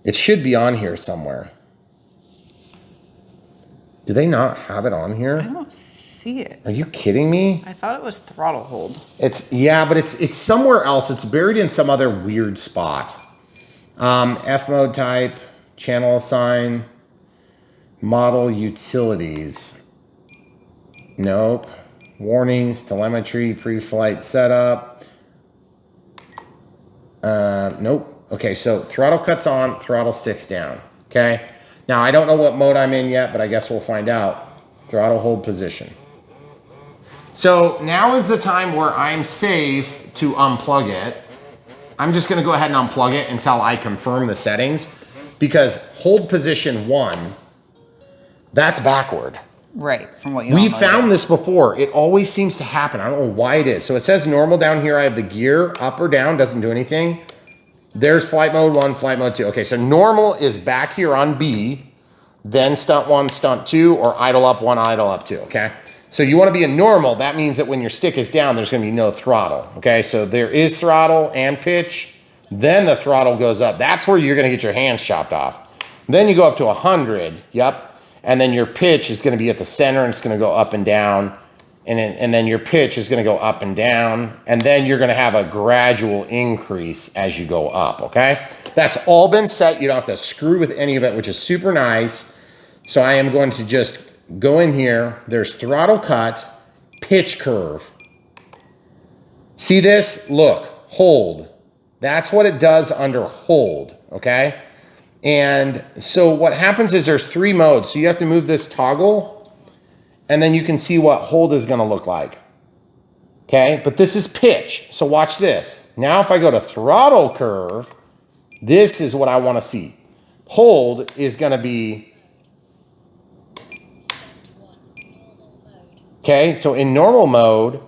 it should be on here somewhere. Do they not have it on here? I don't see it. Are you kidding me? I thought it was throttle hold. Yeah, but it's somewhere else. It's buried in some other weird spot. F mode type, channel assign, model utilities. Nope. Warnings, telemetry, pre-flight setup. Nope. Okay, so throttle cuts on, throttle sticks down. Okay. Now I don't know what mode I'm in yet, but I guess we'll find out. Throttle hold position. So now is the time where I'm safe to unplug it. I'm just gonna go ahead and unplug it until I confirm the settings because hold position 1, that's backward. Right, from what you We found this before. It always seems to happen. I don't know why it is. So it says normal down here. I have the gear up or down, doesn't do anything. There's flight mode 1, flight mode 2. Okay, so normal is back here on B, then stunt 1, stunt 2, or idle up 1, idle up 2, okay? So you wanna be in normal. That means that when your stick is down, there's gonna be no throttle, okay? So there is throttle and pitch, then the throttle goes up. That's where you're gonna get your hands chopped off. Then you go up to 100, yep. And then your pitch is gonna be at the center and it's gonna go up and down. And then your pitch is gonna go up and down. And then you're gonna have a gradual increase as you go up, okay? That's all been set. You don't have to screw with any of it, which is super nice. So I am going to just go in here. There's throttle cut, pitch curve. See this? Look, hold. That's what it does under hold, okay? And so what happens is there's 3 modes. So you have to move this toggle and then you can see what hold is gonna look like. Okay, but this is pitch. So watch this. Now if I go to throttle curve, this is what I wanna see. Hold is gonna be Okay, so in normal mode,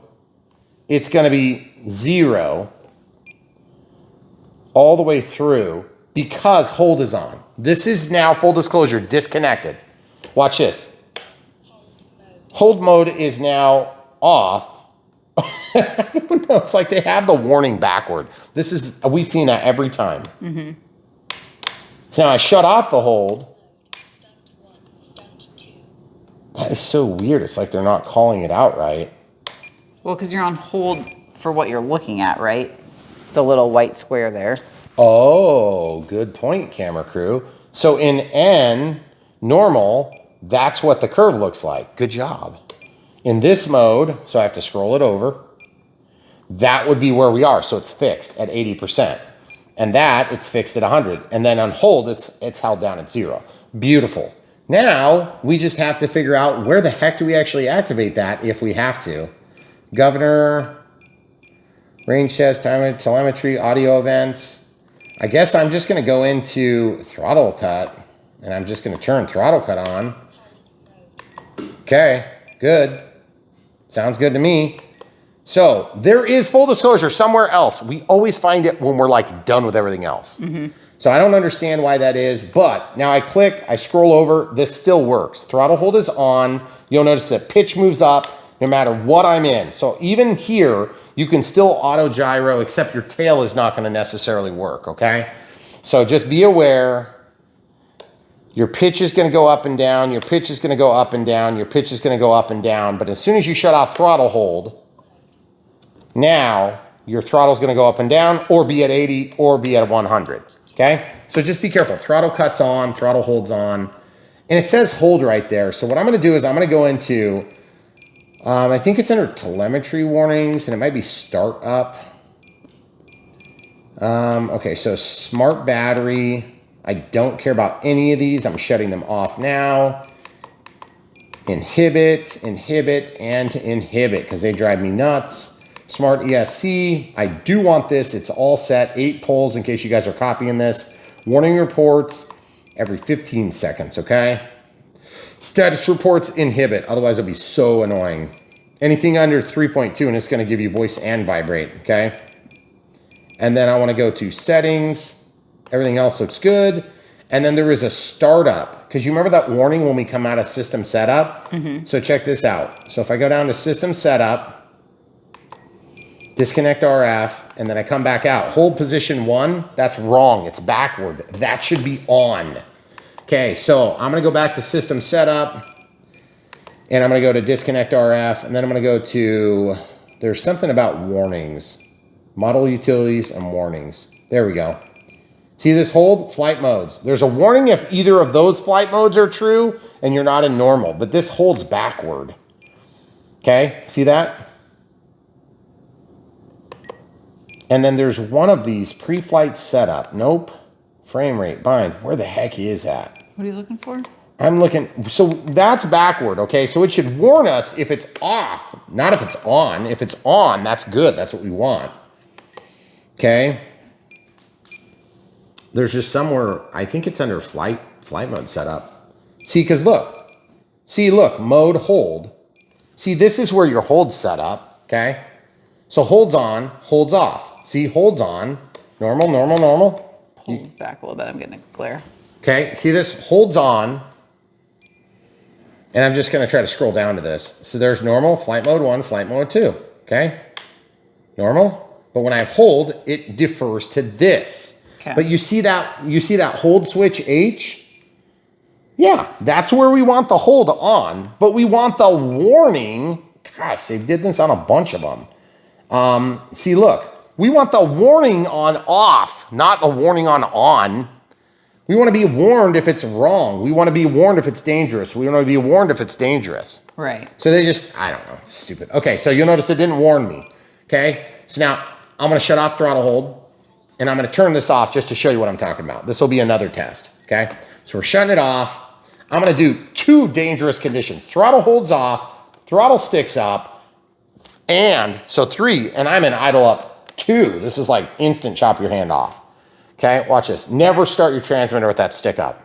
it's gonna be 0 all the way through because hold is on. This is now, full disclosure, disconnected. Watch this. Hold mode is now off. I don't know, it's like they have the warning backward. This is, we've seen that every time. So now I shut off the hold. That is so weird. It's like they're not calling it out right. Well, because you're on hold for what you're looking at, right? The little white square there. Oh, good point, camera crew. So in N, normal, that's what the curve looks like. Good job. In this mode, so I have to scroll it over, that would be where we are. So it's fixed at 80%. And that, it's fixed at 100. And then on hold, it's held down at 0. Beautiful. Now, we just have to figure out where the heck do we actually activate that if we have to. Governor, range test, telemetry, audio events. I guess I'm just going to go into throttle cut, and I'm just going to turn throttle cut on. Okay, good. Sounds good to me. So there is, full disclosure, somewhere else. We always find it when we're like done with everything else. So I don't understand why that is, but now I click, I scroll over, this still works. Throttle hold is on. You'll notice that pitch moves up no matter what I'm in. So even here, you can still auto gyro, except your tail is not gonna necessarily work, okay? So just be aware, your pitch is gonna go up and down, your pitch is gonna go up and down, your pitch is gonna go up and down, but as soon as you shut off throttle hold, now your throttle is gonna go up and down, or be at 80, or be at 100, okay? So just be careful, throttle cut's on, throttle hold's on, and it says hold right there. So what I'm gonna do is I'm gonna go into, I think it's under telemetry warnings, and it might be start up. Okay, so smart battery. I don't care about any of these. I'm shutting them off now. Inhibit, inhibit, and inhibit, because they drive me nuts. Smart ESC, I do want this. It's all set, 8 poles in case you guys are copying this. Warning reports every 15 seconds, okay? Status reports, inhibit, otherwise it'll be so annoying. Anything under 3.2 and it's gonna give you voice and vibrate, okay? And then I wanna go to settings, everything else looks good. And then there is a startup, because you remember that warning when we come out of system setup? So check this out. So if I go down to system setup, disconnect RF, and then I come back out, hold position 1, that's wrong, it's backward. That should be on. Okay, so I'm gonna go back to system setup, and I'm gonna go to disconnect RF, and then I'm gonna go to, there's something about warnings, model utilities and warnings. There we go. See this hold? Flight modes. There's a warning if either of those flight modes are true and you're not in normal, but this holds backward. Okay, see that? And then there's one of these pre-flight setup. Nope. Frame rate, bind. Where the heck is that? What are you looking for? I'm looking, so that's backward, okay? So it should warn us if it's off, not if it's on. If it's on, that's good, that's what we want. Okay? There's just somewhere, I think it's under flight mode setup. See, because look, mode hold. See, this is where your hold's set up, okay? So holds on, holds off. See, holds on, normal, normal, normal. Pull back a little bit, I'm getting a glare. Okay, see this, holds on. And I'm just gonna try to scroll down to this. So there's normal, flight mode 1, flight mode 2, okay? Normal, but when I have hold, it defers to this. Okay. But you see that hold switch H? Yeah, that's where we want the hold on, but we want the warning. Gosh, they did this on a bunch of them. See, look, we want the warning on off, not a warning on. We want to be warned if it's wrong. We want to be warned if it's dangerous. We want to be warned if it's dangerous. Right. So they just, I don't know, it's stupid. Okay, so you'll notice it didn't warn me. Okay, so now I'm going to shut off throttle hold, and I'm going to turn this off just to show you what I'm talking about. This will be another test, okay? So we're shutting it off. I'm going to do 2 dangerous conditions. Throttle holds off, throttle sticks up, and so 3, and I'm in idle up 2. This is like instant chop your hand off. Okay, watch this. Never start your transmitter with that stick up.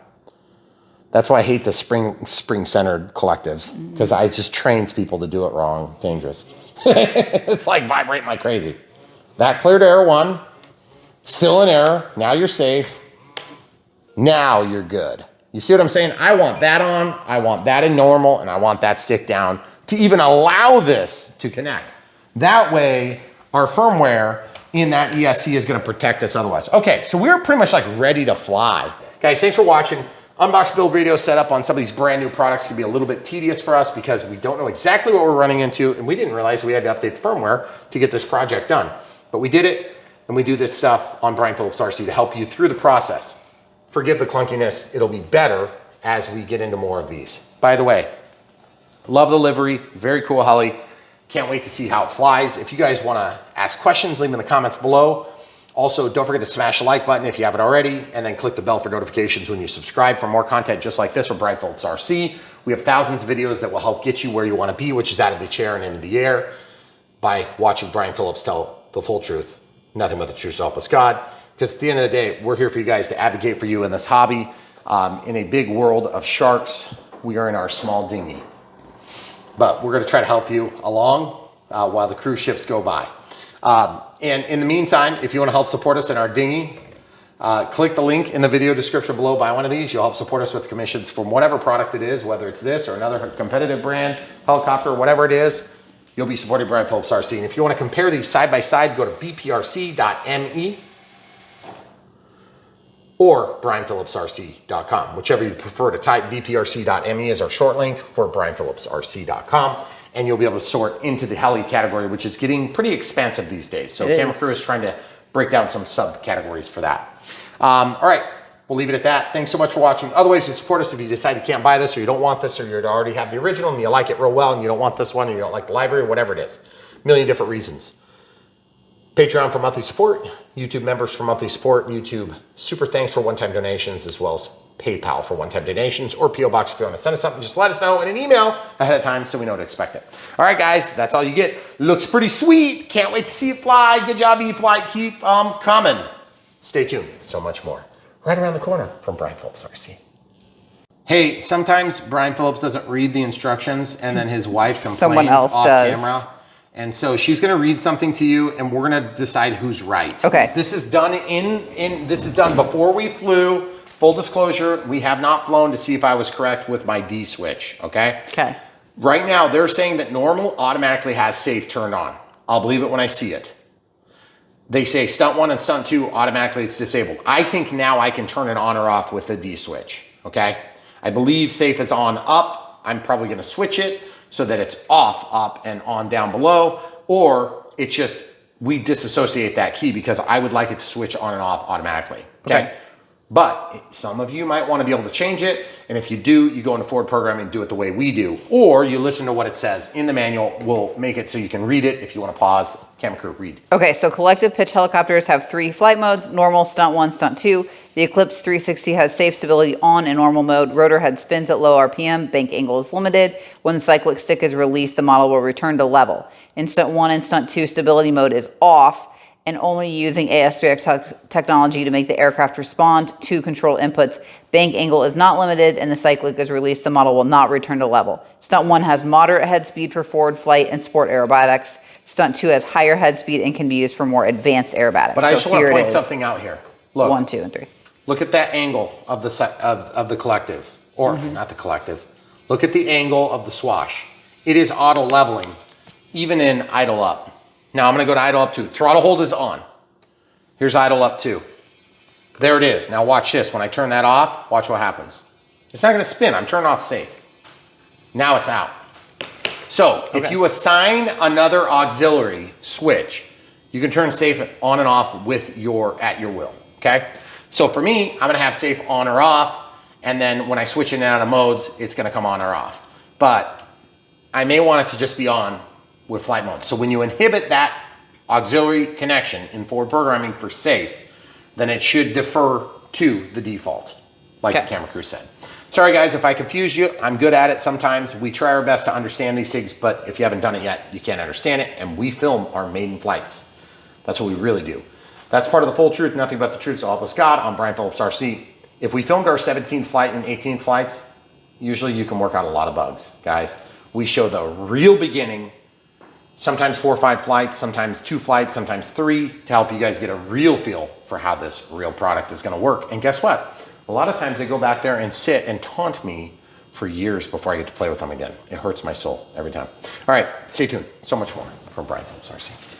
That's why I hate the spring-centered collectives, because I just trains people to do it wrong. Dangerous. It's like vibrating like crazy. That cleared error 1. Still in error. Now you're safe. Now you're good. You see what I'm saying? I want that on, I want that in normal, and I want that stick down to even allow this to connect. That way, our firmware in that ESC is gonna protect us otherwise. Okay, so we're pretty much like ready to fly. Guys, thanks for watching. Unbox build video setup on some of these brand new products can be a little bit tedious for us because we don't know exactly what we're running into, and we didn't realize we had to update the firmware to get this project done. But we did it, and we do this stuff on Brian Phillips RC to help you through the process. Forgive the clunkiness, it'll be better as we get into more of these. By the way, love the livery, very cool heli. Can't wait to see how it flies. If you guys wanna ask questions, leave them in the comments below. Also, don't forget to smash the like button if you haven't already, and then click the bell for notifications when you subscribe for more content just like this from Brian Phillips RC. We have thousands of videos that will help get you where you wanna be, which is out of the chair and into the air, by watching Brian Phillips tell the full truth, nothing but the truth, so help us God. Because at the end of the day, we're here for you guys to advocate for you in this hobby. In a big world of sharks, we are in our small dinghy. But we're gonna try to help you along while the cruise ships go by. And in the meantime, if you wanna help support us in our dinghy, click the link in the video description below, buy one of these. You'll help support us with commissions from whatever product it is, whether it's this or another competitive brand, helicopter, whatever it is, you'll be supporting Brian Phillips RC. And if you wanna compare these side by side, go to bprc.me. or brianphillipsrc.com, whichever you prefer to type. bprc.me is our short link for brianphillipsrc.com, and you'll be able to sort into the heli category, which is getting pretty expensive these days. So Camera Crew is trying to break down some subcategories for that. All right, we'll leave it at that. Thanks so much for watching. Other ways to support us if you decide you can't buy this, or you don't want this, or you already have the original and you like it real well and you don't want this one, or you don't like the library, whatever it is. A million different reasons. Patreon for monthly support, YouTube members for monthly support, YouTube super thanks for one-time donations, as well as PayPal for one-time donations, or PO Box if you want to send us something, just let us know in an email ahead of time so we know to expect it. All right, guys, that's all you get. Looks pretty sweet. Can't wait to see it fly. Good job, E-Flight. Keep coming. Stay tuned. So much more right around the corner from Brian Phillips RC. Hey, sometimes Brian Phillips doesn't read the instructions, and then his wife complains Someone else off does. camera. And so she's gonna read something to you, and we're gonna decide who's right. Okay. This is done this is done before we flew. Full disclosure, we have not flown to see if I was correct with my D switch, okay? Okay. Right now, they're saying that normal automatically has safe turned on. I'll believe it when I see it. They say stunt 1 and stunt 2, automatically it's disabled. I think now I can turn it on or off with the D switch, okay? I believe safe is on up. I'm probably gonna switch it so that it's off up and on down below, or it just, we disassociate that key because I would like it to switch on and off automatically, okay? But some of you might wanna be able to change it, and if you do, you go into forward programming and do it the way we do, or you listen to what it says in the manual. We'll make it so you can read it. If you wanna pause, Camera Crew, read. Okay, so collective pitch helicopters have 3 flight modes: normal, stunt 1, stunt 2. The Eclipse 360 has safe stability on in normal mode. Rotor head spins at low RPM. Bank angle is limited. When the cyclic stick is released, the model will return to level. In stunt 1 and stunt 2, stability mode is off and only using AS3X technology to make the aircraft respond to control inputs. Bank angle is not limited, and the cyclic is released. The model will not return to level. Stunt 1 has moderate head speed for forward flight and sport aerobatics. Stunt 2 has higher head speed and can be used for more advanced aerobatics. But I just want to point something out here. Look. 1, 2, and 3. Look at that angle of the collective, or not the collective. Look at the angle of the swash. It is auto leveling, even in idle up. Now I'm gonna go to idle up 2. Throttle hold is on. Here's idle up 2. There it is. Now watch this. When I turn that off, watch what happens. It's not gonna spin. I'm turning off safe. Now it's out. So if you assign another auxiliary switch, you can turn safe on and off at your will, okay? So for me, I'm gonna have safe on or off, and then when I switch in and out of modes, it's gonna come on or off. But I may want it to just be on with flight mode. So when you inhibit that auxiliary connection in forward programming for safe, then it should defer to the default, like the Camera Crew said. Sorry guys, if I confused you, I'm good at it sometimes. We try our best to understand these things, but if you haven't done it yet, you can't understand it, and we film our maiden flights. That's what we really do. That's part of the full truth, nothing but the truth, so help us God. I'm Brian Phillips RC. If we filmed our 17th flight and 18th flights, usually you can work out a lot of bugs, guys. We show the real beginning, sometimes 4 or 5 flights, sometimes 2 flights, sometimes 3, to help you guys get a real feel for how this real product is gonna work. And guess what? A lot of times they go back there and sit and taunt me for years before I get to play with them again. It hurts my soul every time. All right, stay tuned. So much more from Brian Phillips, RC.